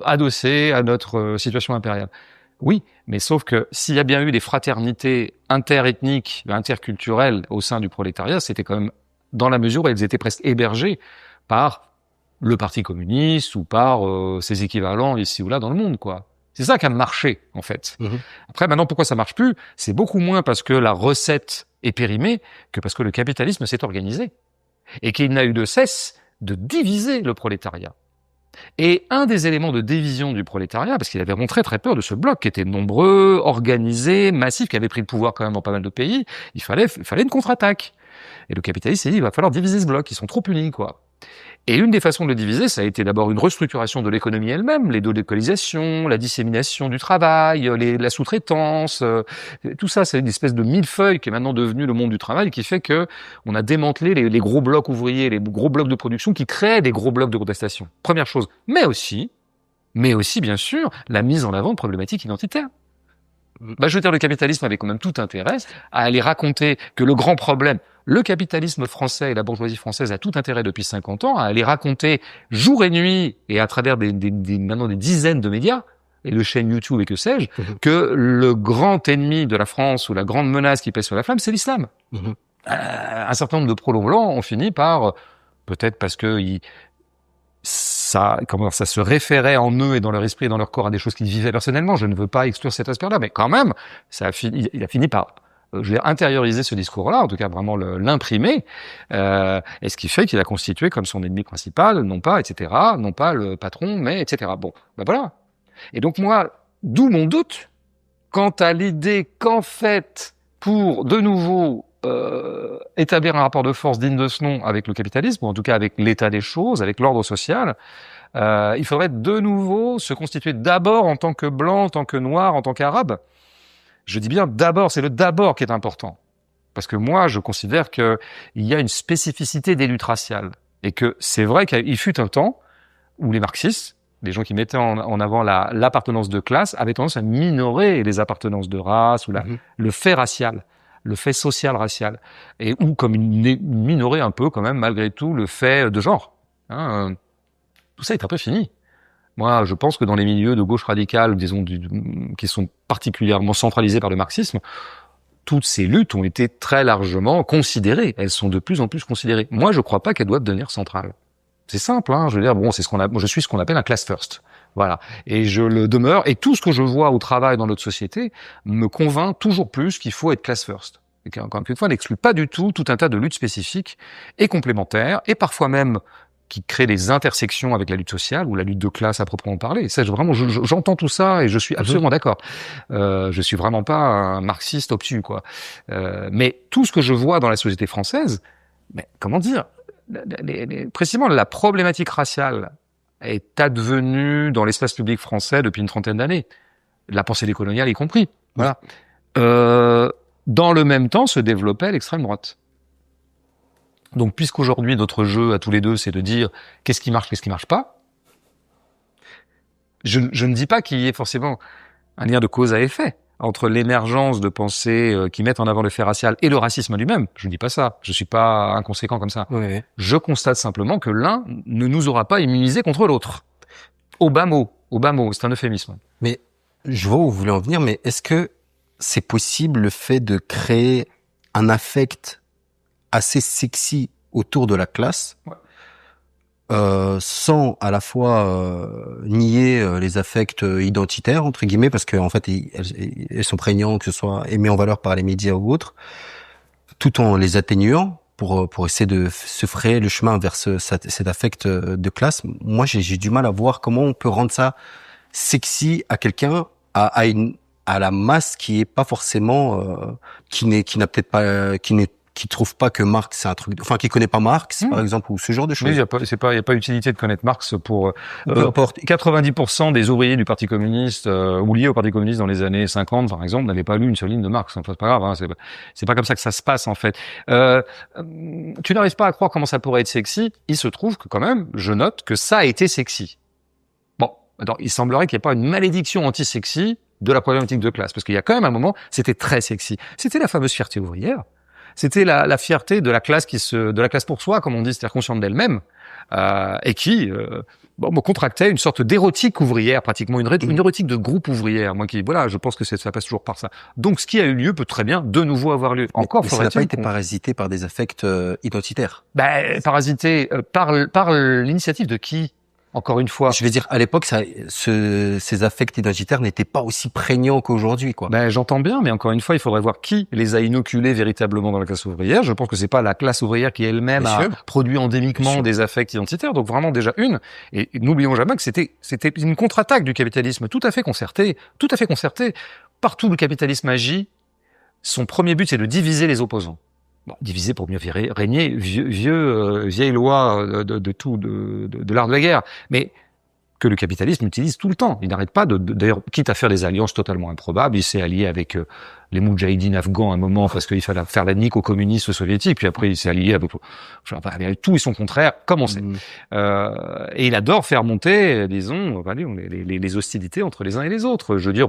adossé à notre situation impériale. Oui, mais sauf que s'il y a bien eu des fraternités interethniques, interculturelles au sein du prolétariat, c'était quand même dans la mesure où elles étaient presque hébergées par le Parti communiste ou par ses équivalents ici ou là dans le monde, quoi. C'est ça qui a marché, en fait. Après, maintenant, pourquoi ça marche plus? C'est beaucoup moins parce que la recette est périmée que parce que le capitalisme s'est organisé et qu'il n'a eu de cesse de diviser le prolétariat. Et un des éléments de division du prolétariat, parce qu'il avait montré très peur de ce bloc qui était nombreux, organisé, massif, qui avait pris le pouvoir quand même dans pas mal de pays, il fallait une contre-attaque. Et le capitaliste s'est dit, il va falloir diviser ce bloc, ils sont trop unis, quoi. Et une des façons de le diviser, ça a été d'abord une restructuration de l'économie elle-même, les délocalisations, la dissémination du travail, la sous-traitance, tout ça, c'est une espèce de millefeuille qui est maintenant devenu le monde du travail, qui fait que on a démantelé les gros blocs ouvriers, les gros blocs de production qui créent des gros blocs de contestation. Première chose. Mais aussi, bien sûr, la mise en avant de problématiques identitaires. Je veux dire, le capitalisme avait quand même tout intérêt à aller raconter que le grand problème, le capitalisme français et la bourgeoisie française a tout intérêt depuis 50 ans à aller raconter jour et nuit et à travers maintenant des dizaines de médias et de chaînes YouTube et que sais-je, que le grand ennemi de la France ou la grande menace qui pèse sur la flamme, c'est l'islam. Un certain nombre de prolos blancs ont fini par, peut-être parce que ça se référait en eux et dans leur esprit et dans leur corps à des choses qu'ils vivaient personnellement. Je ne veux pas exclure cet aspect-là, mais quand même, il a fini par, intérioriser ce discours-là, en tout cas vraiment l'imprimer, et ce qui fait qu'il a constitué comme son ennemi principal, non pas le patron, mais etc. Bon, voilà. Et donc moi, d'où mon doute quant à l'idée qu'en fait, pour de nouveau établir un rapport de force digne de ce nom avec le capitalisme, ou en tout cas avec l'état des choses, avec l'ordre social, il faudrait de nouveau se constituer d'abord en tant que blanc, en tant que noir, en tant qu'arabe. Je dis bien d'abord, c'est le d'abord qui est important. Parce que moi, je considère qu'il y a une spécificité des luttes raciales. Et que c'est vrai qu'il fut un temps où les marxistes, les gens qui mettaient en avant l'appartenance de classe, avaient tendance à minorer les appartenances de race ou le fait racial. Le fait social racial, ou comme minorer un peu quand même malgré tout le fait de genre. Tout ça est un peu fini. Moi, je pense que dans les milieux de gauche radicale, disons, qui sont particulièrement centralisés par le marxisme, toutes ces luttes ont été très largement considérées. Elles sont de plus en plus considérées. Moi, je crois pas qu'elles doivent devenir centrales. C'est simple, je veux dire, bon, je suis ce qu'on appelle un class first. Voilà. Et je le demeure. Et tout ce que je vois au travail dans notre société me convainc toujours plus qu'il faut être class first. Et qu'encore une fois, n'exclut pas du tout un tas de luttes spécifiques et complémentaires, et parfois même qui créent des intersections avec la lutte sociale ou la lutte de classe à proprement parler. Ça, j'entends tout ça et je suis absolument d'accord. Je suis vraiment pas un marxiste obtus, quoi. Mais tout ce que je vois dans la société française, mais comment dire, précisément la problématique raciale est advenue dans l'espace public français depuis une trentaine d'années. La pensée décoloniale y compris. Voilà. Dans le même temps se développait l'extrême droite. Donc, puisqu'aujourd'hui, notre jeu à tous les deux, c'est de dire qu'est-ce qui marche pas, je ne dis pas qu'il y ait forcément un lien de cause à effet entre l'émergence de pensées qui mettent en avant le fait racial et le racisme lui-même. Je ne dis pas ça. Je suis pas inconséquent comme ça. Oui. Je constate simplement que l'un ne nous aura pas immunisés contre l'autre. Au bas mot, c'est un euphémisme. Mais je vois où vous voulez en venir, mais est-ce que c'est possible le fait de créer un affect assez sexy autour de la classe, sans à la fois nier les affects identitaires entre guillemets, parce que en fait elles sont prégnants, que ce soit mis en valeur par les médias ou autres, tout en les atténuant pour essayer de se frayer le chemin vers cet affect de classe. Moi, j'ai du mal à voir comment on peut rendre ça sexy à quelqu'un, à la masse qui est pas forcément qui trouve pas que Marx c'est un truc, qui connaît pas Marx par exemple, ou ce genre de choses. Oui, il y a pas utilité de connaître Marx pour peu importe. 90% des ouvriers du Parti communiste ou liés au Parti communiste dans les années 50 par exemple n'avaient pas lu une seule ligne de Marx. Enfin, c'est pas grave, c'est pas comme ça que ça se passe en fait. Tu n'arrives pas à croire comment ça pourrait être sexy. Il se trouve que quand même, je note que ça a été sexy. Bon, alors il semblerait qu'il n'y ait pas une malédiction anti-sexy de la problématique de classe, parce qu'il y a quand même un moment, c'était très sexy. C'était la fameuse fierté ouvrière. C'était la fierté de la classe de la classe pour soi, comme on dit, c'est-à-dire consciente d'elle-même, et qui contractait une sorte d'érotique ouvrière, pratiquement une érotique de groupe ouvrière. Moi je pense que ça passe toujours par ça. Donc ce qui a eu lieu peut très bien de nouveau avoir lieu. Mais ça n'a pas été parasité par des affects identitaires. Parasité par l'initiative de qui? Encore une fois. Je veux dire, à l'époque, ces affects identitaires n'étaient pas aussi prégnants qu'aujourd'hui, quoi. Ben, j'entends bien, mais encore une fois, il faudrait voir qui les a inoculés véritablement dans la classe ouvrière. Je pense que c'est pas la classe ouvrière qui elle-même a produit endémiquement des affects identitaires. Donc vraiment déjà une. Et n'oublions jamais que c'était une contre-attaque du capitalisme tout à fait concertée. Partout où le capitalisme agit, son premier but, c'est de diviser les opposants. Bon, diviser pour mieux régner, vieille loi de l'art de la guerre, mais que le capitalisme utilise tout le temps. Il n'arrête pas d'ailleurs, quitte à faire des alliances totalement improbables, il s'est allié avec les moudjahidines afghans à un moment parce qu'il fallait faire la nique aux communistes soviétiques, puis après il s'est allié avec tout et son contraire, comme on sait. Et il adore faire monter, disons, les hostilités entre les uns et les autres. Je veux dire,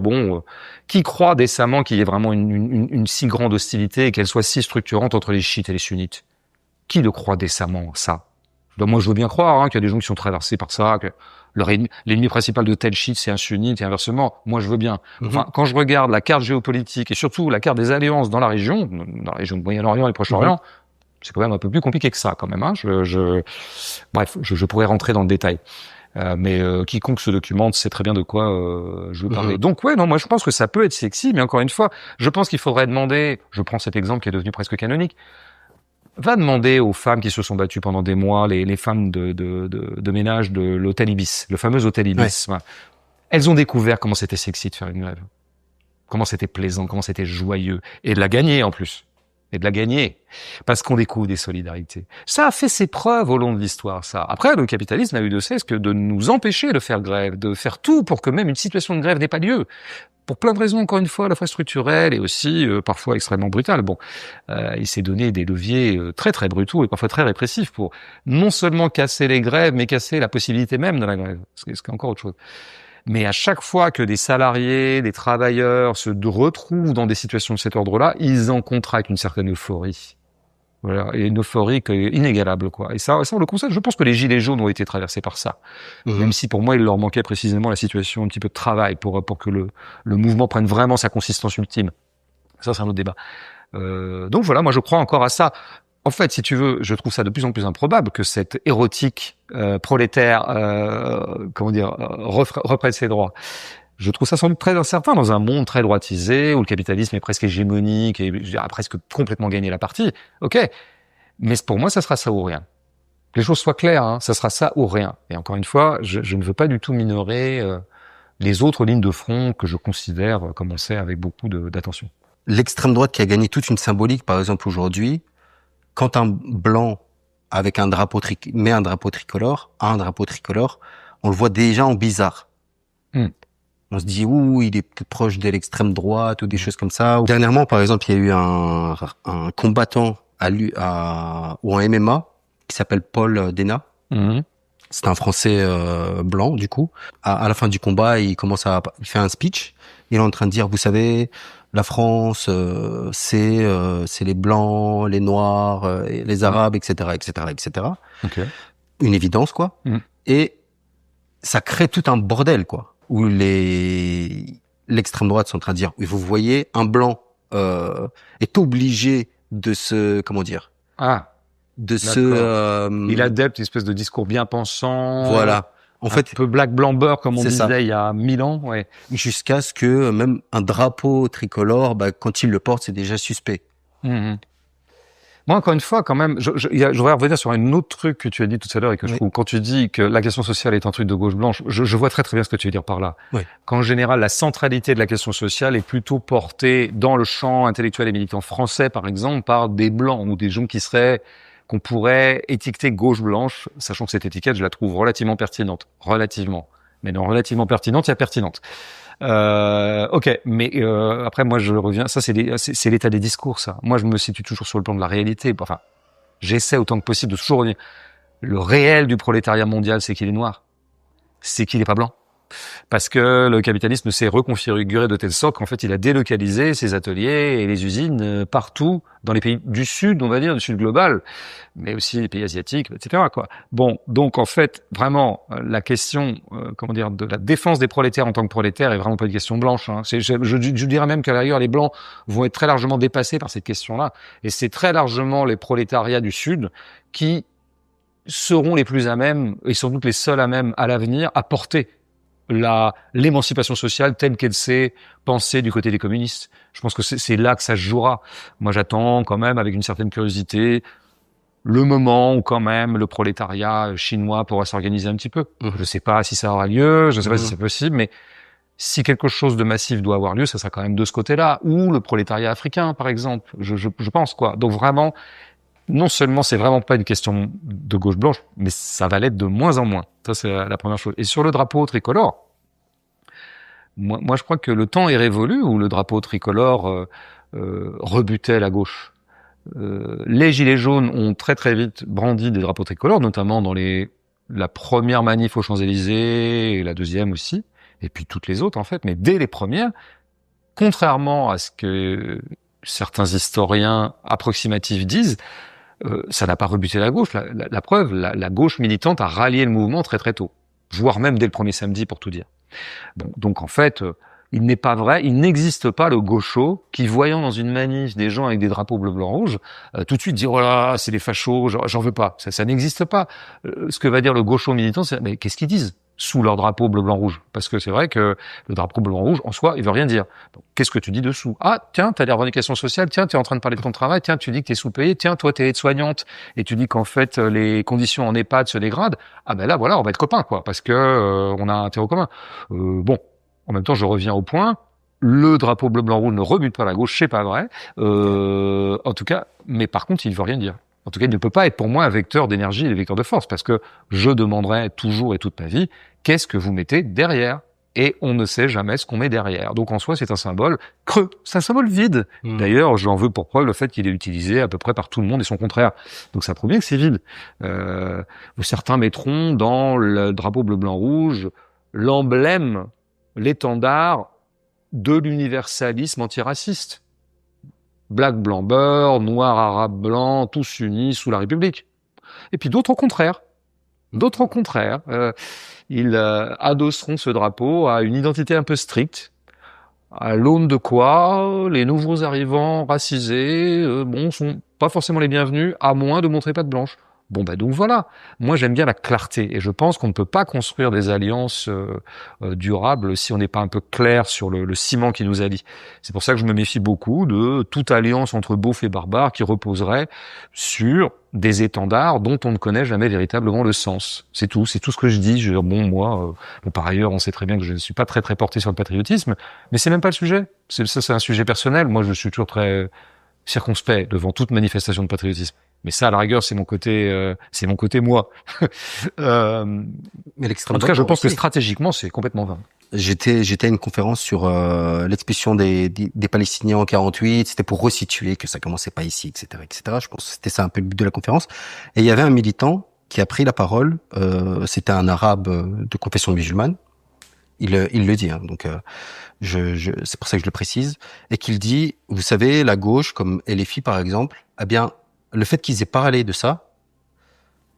qui croit décemment qu'il y ait vraiment une si grande hostilité et qu'elle soit si structurante entre les chiites et les sunnites? Qui le croit décemment, ça? Moi, je veux bien croire qu'il y a des gens qui sont traversés par ça, que l'ennemi principal de tel chiite, c'est un sunnite et inversement. Moi, je veux bien. Enfin, quand je regarde la carte géopolitique et surtout la carte des alliances dans la région de Moyen-Orient et Proche-Orient, c'est quand même un peu plus compliqué que ça, quand même. Bref, je pourrais rentrer dans le détail. Mais quiconque se documente sait très bien de quoi je veux parler. Donc moi je pense que ça peut être sexy, mais encore une fois, je pense qu'il faudrait demander, je prends cet exemple qui est devenu presque canonique, va demander aux femmes qui se sont battues pendant des mois, les femmes de ménage de l'hôtel Ibis, le fameux hôtel Ibis. Ouais. Elles ont découvert comment c'était sexy de faire une grève. Comment c'était plaisant, comment c'était joyeux. Et de la gagner en plus. Parce qu'on découvre des solidarités. Ça a fait ses preuves au long de l'histoire, ça. Après, le capitalisme n'a eu de cesse que de nous empêcher de faire grève, de faire tout pour que même une situation de grève n'ait pas lieu. Pour plein de raisons, encore une fois, à la fois structurelles et aussi parfois extrêmement brutales. Il s'est donné des leviers très très brutaux et parfois très répressifs pour non seulement casser les grèves, mais casser la possibilité même de la grève, ce qui est encore autre chose. Mais à chaque fois que des salariés, des travailleurs se retrouvent dans des situations de cet ordre-là, ils en contractent une certaine euphorie. Voilà, et une euphorie inégalable, quoi. Et ça, on le constate. Je pense que les gilets jaunes ont été traversés par ça. Même si pour moi, il leur manquait précisément la situation un petit peu de travail pour que le mouvement prenne vraiment sa consistance ultime. Ça, c'est un autre débat. Donc voilà, moi, je crois encore à ça. En fait, si tu veux, je trouve ça de plus en plus improbable que cette érotique prolétaire, reprenne ses droits. Je trouve ça sans doute très incertain dans un monde très droitisé où le capitalisme est presque hégémonique et a presque complètement gagné la partie. Ok, mais pour moi, ça sera ça ou rien. Que les choses soient claires, ça sera ça ou rien. Et encore une fois, je ne veux pas du tout minorer les autres lignes de front que je considère, comme on sait, avec beaucoup d'attention. L'extrême droite qui a gagné toute une symbolique, par exemple aujourd'hui, quand un blanc avec un drapeau met un drapeau tricolore, on le voit déjà en bizarre. On se dit, il est peut-être proche de l'extrême droite ou des choses comme ça. Dernièrement, par exemple, il y a eu un combattant ou un MMA qui s'appelle Paul Dena. C'est un Français blanc, du coup. À la fin du combat, il fait un speech. Il est en train de dire, vous savez, la France, c'est les blancs, les noirs, les arabes, etc., etc., etc. Okay. Une évidence, quoi. Et ça crée tout un bordel, quoi. Où l'extrême droite sont en train de dire, vous voyez, un blanc est obligé de il adepte une espèce de discours bien pensant. Voilà. En fait, un peu black blanc beurre, comme on disait il y a 1000 ans, ouais. Jusqu'à ce que même un drapeau tricolore, quand il le porte, c'est déjà suspect. Moi, encore une fois, quand même, je voudrais revenir sur un autre truc que tu as dit tout à l'heure et que je trouve, quand tu dis que la question sociale est un truc de gauche blanche, je vois très très bien ce que tu veux dire par là. Qu'en général, la centralité de la question sociale est plutôt portée dans le champ intellectuel et militant français, par exemple, par des blancs ou des gens qu'on pourrait étiqueter gauche blanche, sachant que cette étiquette, je la trouve relativement pertinente. Mais dans relativement pertinente, il y a pertinente. Ok, mais après moi je reviens. Ça c'est l'état des discours. Ça. Moi je me situe toujours sur le plan de la réalité. Enfin, j'essaie autant que possible de toujours revenir. Le réel du prolétariat mondial, c'est qu'il est noir, c'est qu'il est pas blanc. Parce que le capitalisme s'est reconfiguré de telle sorte qu'en fait, il a délocalisé ses ateliers et les usines partout dans les pays du Sud, on va dire, du Sud global, mais aussi les pays asiatiques, etc., quoi. Bon, donc en fait, vraiment, la question, de la défense des prolétaires en tant que prolétaires est vraiment pas une question blanche. Je dirais même qu'à l'ailleurs, les blancs vont être très largement dépassés par cette question-là, et c'est très largement les prolétariats du Sud qui seront les plus à même, et sans doute les seuls à même à l'avenir, à porter l'émancipation sociale telle qu'elle s'est pensée du côté des communistes. Je pense que c'est là que ça se jouera. Moi, j'attends quand même avec une certaine curiosité le moment où quand même le prolétariat chinois pourra s'organiser un petit peu. Je sais pas si ça aura lieu, je sais pas si c'est possible, mais si quelque chose de massif doit avoir lieu, ça sera quand même de ce côté-là, ou le prolétariat africain, par exemple. Je pense, quoi. Donc vraiment, non seulement c'est vraiment pas une question de gauche-blanche, mais ça va l'être de moins en moins. Ça, c'est la première chose. Et sur le drapeau tricolore, moi je crois que le temps est révolu où le drapeau tricolore rebutait la gauche. Les gilets jaunes ont très très vite brandi des drapeaux tricolores, notamment dans la première manif aux Champs-Élysées et la deuxième aussi, et puis toutes les autres en fait. Mais dès les premières, contrairement à ce que certains historiens approximatifs disent, ça n'a pas rebuté la gauche. La preuve, la gauche militante a rallié le mouvement très très tôt, voire même dès le premier samedi pour tout dire. Bon, donc en fait, il n'est pas vrai, il n'existe pas le gaucho qui, voyant dans une manif des gens avec des drapeaux bleu, blanc, rouge, tout de suite dit « Oh là, c'est des fachos, j'en veux pas ». Ça n'existe pas. Ce que va dire le gaucho militant, c'est « Mais qu'est-ce qu'ils disent ?» sous leur drapeau bleu, blanc, rouge. Parce que c'est vrai que le drapeau bleu, blanc, rouge, en soi, il veut rien dire. Donc, qu'est-ce que tu dis dessous? Ah, tiens, t'as des revendications sociales, tiens, tu es en train de parler de ton travail, tiens, tu dis que t'es sous-payé, tiens, toi, t'es aide-soignante, et tu dis qu'en fait, les conditions en EHPAD se dégradent. Ah ben là, voilà, on va être copains, quoi, parce que on a un terreau commun. Bon, en même temps, je reviens au point. Le drapeau bleu, blanc, rouge ne rebute pas la gauche, c'est pas vrai. En tout cas, mais par contre, il veut rien dire. En tout cas, il ne peut pas être pour moi un vecteur d'énergie et un vecteur de force, parce que je demanderai toujours et toute ma vie, qu'est-ce que vous mettez derrière? Et on ne sait jamais ce qu'on met derrière. Donc en soi, c'est un symbole creux, c'est un symbole vide. D'ailleurs, j'en veux pour preuve le fait qu'il est utilisé à peu près par tout le monde et son contraire. Donc ça prouve bien que c'est vide. Certains mettront dans le drapeau bleu, blanc, rouge l'emblème, l'étendard de l'universalisme antiraciste. Black, blanc, beurre, noir, arabe, blanc, tous unis sous la République. Et puis d'autres au contraire. Ils adosseront ce drapeau à une identité un peu stricte, à l'aune de quoi les nouveaux arrivants racisés, sont pas forcément les bienvenus, à moins de montrer patte blanche. Bon donc voilà. Moi j'aime bien la clarté et je pense qu'on ne peut pas construire des alliances durables si on n'est pas un peu clair sur le ciment qui nous allie. C'est pour ça que je me méfie beaucoup de toute alliance entre beaufs et barbares qui reposerait sur des étendards dont on ne connaît jamais véritablement le sens. C'est tout ce que je dis. Par ailleurs, on sait très bien que je ne suis pas très très porté sur le patriotisme, mais c'est même pas le sujet. C'est un sujet personnel. Moi, je suis toujours très circonspect devant toute manifestation de patriotisme. Mais ça, à la rigueur, c'est mon côté moi. Mais l'extrême En tout cas, droite je pense que aussi. stratégiquement, c'est complètement vain. J'étais à une conférence sur l'expulsion des Palestiniens en 48. C'était pour resituer que ça commençait pas ici, etc., etc. Je pense que c'était ça un peu le but de la conférence. Et il y avait un militant qui a pris la parole. C'était un arabe de confession musulmane. Il le dit, hein, donc c'est pour ça que je le précise, et qu'il dit, vous savez, la gauche, comme LFI par exemple, eh bien, le fait qu'ils aient parlé de ça,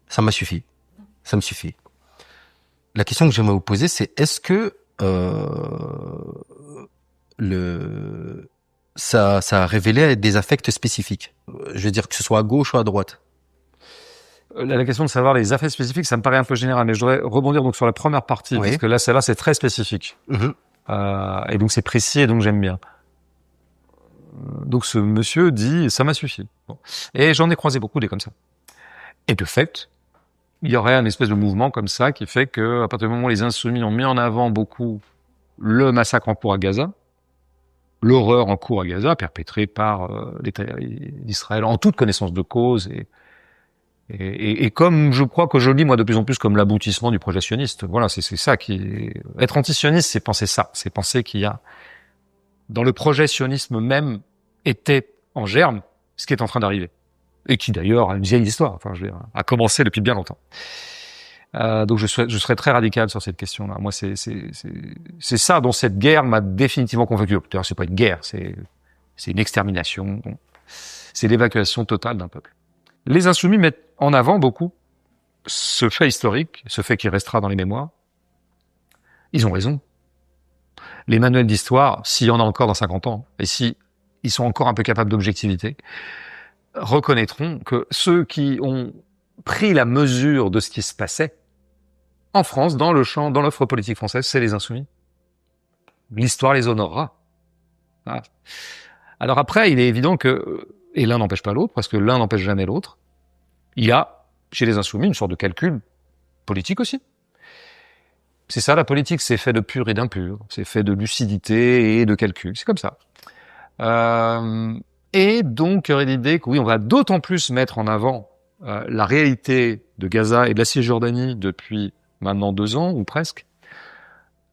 ça m'a suffi. Ça me suffit. La question que j'aimerais vous poser, c'est est-ce que ça a révélé des affects spécifiques? Je veux dire que ce soit à gauche ou à droite. La question de savoir les affects spécifiques, ça me paraît un peu général, mais je voudrais rebondir donc sur la première partie, Oui. parce que là, celle-là, c'est très spécifique. Et donc c'est précis et donc j'aime bien. Donc ce monsieur dit, ça m'a suffi. Bon. Et j'en ai croisé beaucoup des comme ça. Et de fait, il y aurait un espèce de mouvement comme ça qui fait que, à partir du moment où les insoumis ont mis en avant beaucoup le massacre en cours à Gaza, l'horreur en cours à Gaza, perpétrée par l'État d'Israël en toute connaissance de cause et comme je crois que je le dis moi de plus en plus comme l'aboutissement du projet sioniste. Voilà, c'est ça être anti-sioniste, c'est penser ça, c'est penser qu'il y a dans le projet sionisme même était en germe ce qui est en train d'arriver et qui d'ailleurs a une vieille histoire, enfin je veux dire, a commencé depuis bien longtemps. Donc je serais très radical sur cette question-là. Moi c'est ça dont cette guerre m'a définitivement convaincu. D'ailleurs c'est pas une guerre, c'est une extermination, c'est l'évacuation totale d'un peuple. Les insoumis mettent en avant beaucoup ce fait historique, ce fait qui restera dans les mémoires. Ils ont raison. Les manuels d'histoire, s'il y en a encore dans 50 ans, et si ils sont encore un peu capables d'objectivité, reconnaîtront que ceux qui ont pris la mesure de ce qui se passait en France, dans l'offre politique française, c'est les Insoumis. L'histoire les honorera. Voilà. Alors après, il est évident que, et l'un n'empêche pas l'autre, parce que l'un n'empêche jamais l'autre, il y a, chez les Insoumis, une sorte de calcul politique aussi. C'est ça, la politique, c'est fait de pur et d'impur, c'est fait de lucidité et de calcul, c'est comme ça. Et donc, il y aurait l'idée que oui, on va d'autant plus mettre en avant la réalité de Gaza et de la Cisjordanie depuis maintenant 2 ans, ou presque,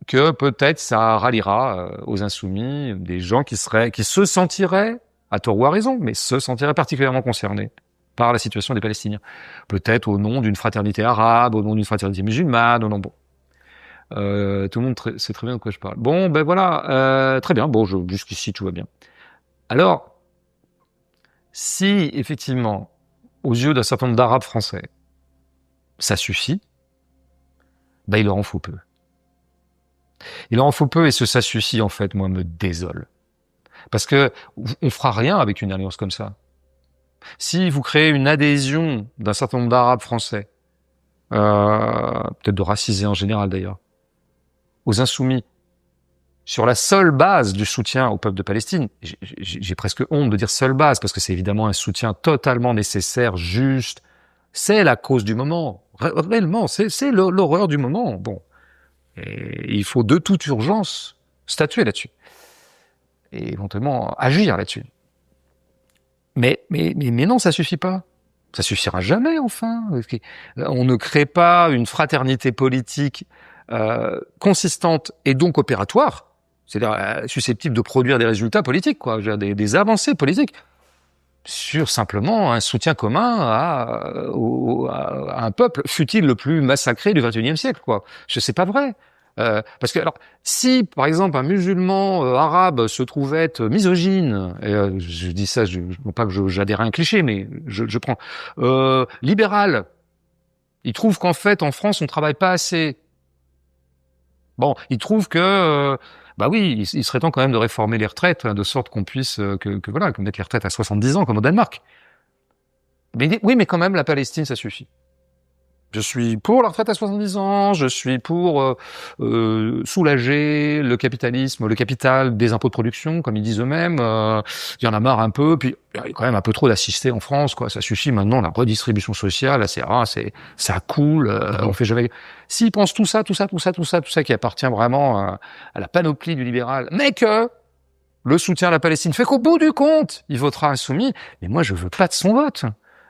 que peut-être ça ralliera aux Insoumis des gens qui se sentiraient, à tort ou à raison, mais se sentiraient particulièrement concernés par la situation des Palestiniens. Peut-être au nom d'une fraternité arabe, au nom d'une fraternité musulmane, au nom bon. Tout le monde sait très bien de quoi je parle. Bon, ben voilà, très bien. Bon, jusqu'ici tout va bien. Alors, si effectivement, aux yeux d'un certain nombre d'Arabes français, ça suffit, ben il leur en faut peu. Il leur en faut peu, et ce ça suffit en fait, moi, me désole. Parce que on fera rien avec une alliance comme ça. Si vous créez une adhésion d'un certain nombre d'Arabes français, peut-être de racisés en général d'ailleurs, aux Insoumis, sur la seule base du soutien au peuple de Palestine, j'ai presque honte de dire seule base, parce que c'est évidemment un soutien totalement nécessaire, juste, c'est la cause du moment, réellement, c'est l'horreur du moment, bon. Et il faut de toute urgence statuer là-dessus, et éventuellement agir là-dessus. Mais non, ça suffit pas. Ça suffira jamais, enfin. On ne crée pas une fraternité politique consistante et donc opératoire, c'est-à-dire susceptible de produire des résultats politiques, quoi, des avancées politiques, sur simplement un soutien commun à un peuple, fût-il le plus massacré du XXIe siècle, quoi. C'est pas vrai. Parce que alors, si par exemple un musulman arabe se trouvait être misogyne, et je dis ça, non pas que j'adhère à un cliché, mais je prends libéral, il trouve qu'en fait en France on travaille pas assez. Bon, il trouve que bah oui, il serait temps quand même de réformer les retraites, de sorte qu'on puisse que mettre les retraites à 70 ans comme au Danemark. Mais oui, mais quand même la Palestine ça suffit. Je suis pour la retraite à 70 ans, je suis pour soulager le capitalisme, le capital des impôts de production, comme ils disent eux-mêmes. Il y en a marre un peu, puis il y a quand même un peu trop d'assister en France, quoi. Ça suffit maintenant, la redistribution sociale, là, ça coule, on fait jamais. S'ils pensent tout ça qui appartient vraiment à la panoplie du libéral, mais que le soutien à la Palestine fait qu'au bout du compte, il votera insoumis, mais moi je veux pas de son vote.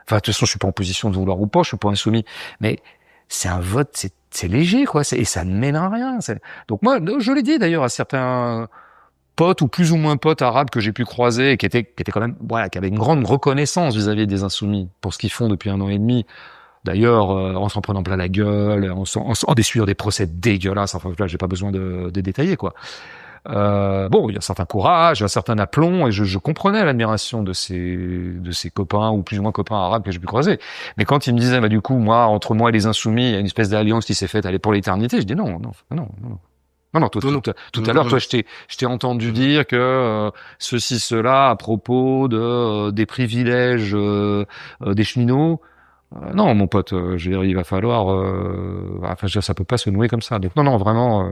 Enfin, de toute façon, je suis pas en position de vouloir ou pas, je suis pas insoumis. Mais c'est un vote, c'est léger, quoi. Et ça ne mène à rien. Donc moi, je l'ai dit d'ailleurs à certains potes ou plus ou moins potes arabes que j'ai pu croiser, et qui étaient quand même, voilà, qui avaient une grande reconnaissance vis-à-vis des insoumis pour ce qu'ils font depuis 1 an et demi. D'ailleurs, en s'en prenant plein la gueule, en essuyant des procès dégueulasses. Enfin, là, j'ai pas besoin de détailler, quoi. Bon, il y a un certain courage, un certain aplomb, et je comprenais l'admiration de ces copains ou plus ou moins copains arabes que j'ai pu croiser. Mais quand ils me disaient, bah du coup, moi, entre moi et les insoumis, il y a une espèce d'alliance qui s'est faite, aller pour l'éternité, je dis non. Tout à l'heure, toi, je t'ai entendu dire que ceci, cela à propos des privilèges des cheminots. Non, mon pote, je veux dire, il va falloir. Enfin, je veux dire, ça peut pas se nouer comme ça. Donc non, vraiment.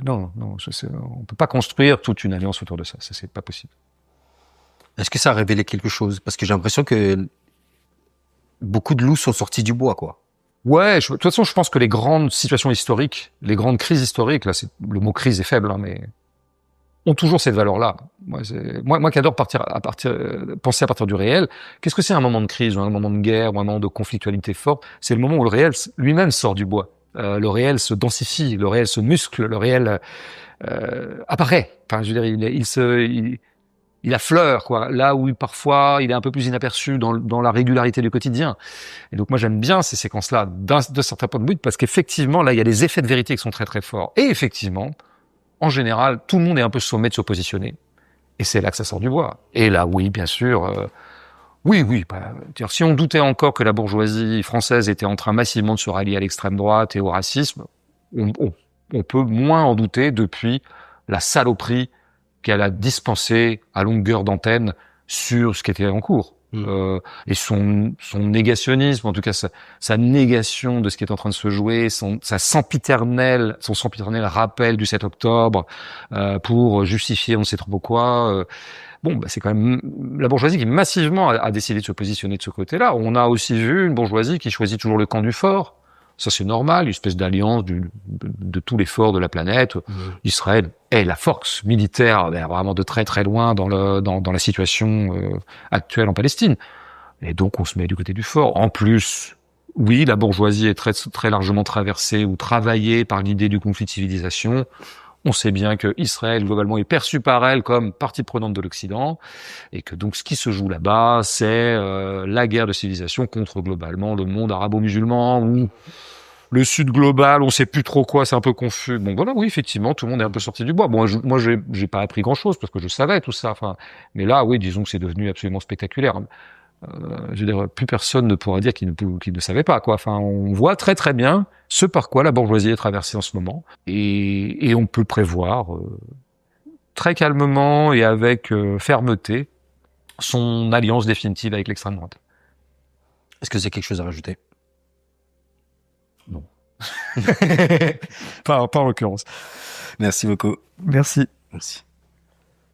On peut pas construire toute une alliance autour de ça. Ça, c'est pas possible. Est-ce que ça a révélé quelque chose? Parce que j'ai l'impression que beaucoup de loups sont sortis du bois, quoi. Ouais, de toute façon, je pense que les grandes situations historiques, les grandes crises historiques, là, le mot crise est faible, hein, mais ont toujours cette valeur-là. Moi qui adore penser à partir du réel. Qu'est-ce que c'est un moment de crise, ou un moment de guerre, ou un moment de conflictualité forte? C'est le moment où le réel lui-même sort du bois. Le réel se densifie, le réel se muscle, le réel apparaît. Enfin, je veux dire, il affleure, quoi. Là où parfois il est un peu plus inaperçu dans la régularité du quotidien. Et donc moi j'aime bien ces séquences-là de certains points de vue, parce qu'effectivement là il y a des effets de vérité qui sont très très forts. Et effectivement, en général, tout le monde est un peu sommé de se positionner. Et c'est là que ça sort du bois. Et là, oui, bien sûr. Oui. Si on doutait encore que la bourgeoisie française était en train massivement de se rallier à l'extrême droite et au racisme, on peut moins en douter depuis la saloperie qu'elle a dispensée à longueur d'antenne sur ce qui était en cours. Et son négationnisme, en tout cas sa négation de ce qui est en train de se jouer, son sempiternel rappel du 7 octobre pour justifier on ne sait trop quoi. C'est quand même la bourgeoisie qui massivement a décidé de se positionner de ce côté-là. On a aussi vu une bourgeoisie qui choisit toujours le camp du fort. Ça, c'est normal, une espèce d'alliance de tous les forts de la planète. Israël est la force militaire, vraiment de très très loin dans la situation actuelle en Palestine. Et donc, on se met du côté du fort. En plus, oui, la bourgeoisie est très très largement traversée ou travaillée par l'idée du conflit de civilisation. On sait bien que Israël, globalement, est perçu par elle comme partie prenante de l'Occident, et que donc ce qui se joue là-bas, c'est la guerre de civilisation contre, globalement, le monde arabo-musulman, ou le Sud global, on sait plus trop quoi, c'est un peu confus. Bon, voilà, oui, effectivement, tout le monde est un peu sorti du bois. Bon, moi, j'ai pas appris grand-chose, parce que je savais tout ça, mais là, oui, disons que c'est devenu absolument spectaculaire. Je veux dire, plus personne ne pourra dire qu'il ne savait pas, quoi. On voit très très bien ce par quoi la bourgeoisie est traversée en ce moment, et on peut prévoir très calmement et avec fermeté son alliance définitive avec l'extrême droite. Est-ce que c'est quelque chose à rajouter? Non. Pas en l'occurrence. Merci beaucoup. Merci. Merci.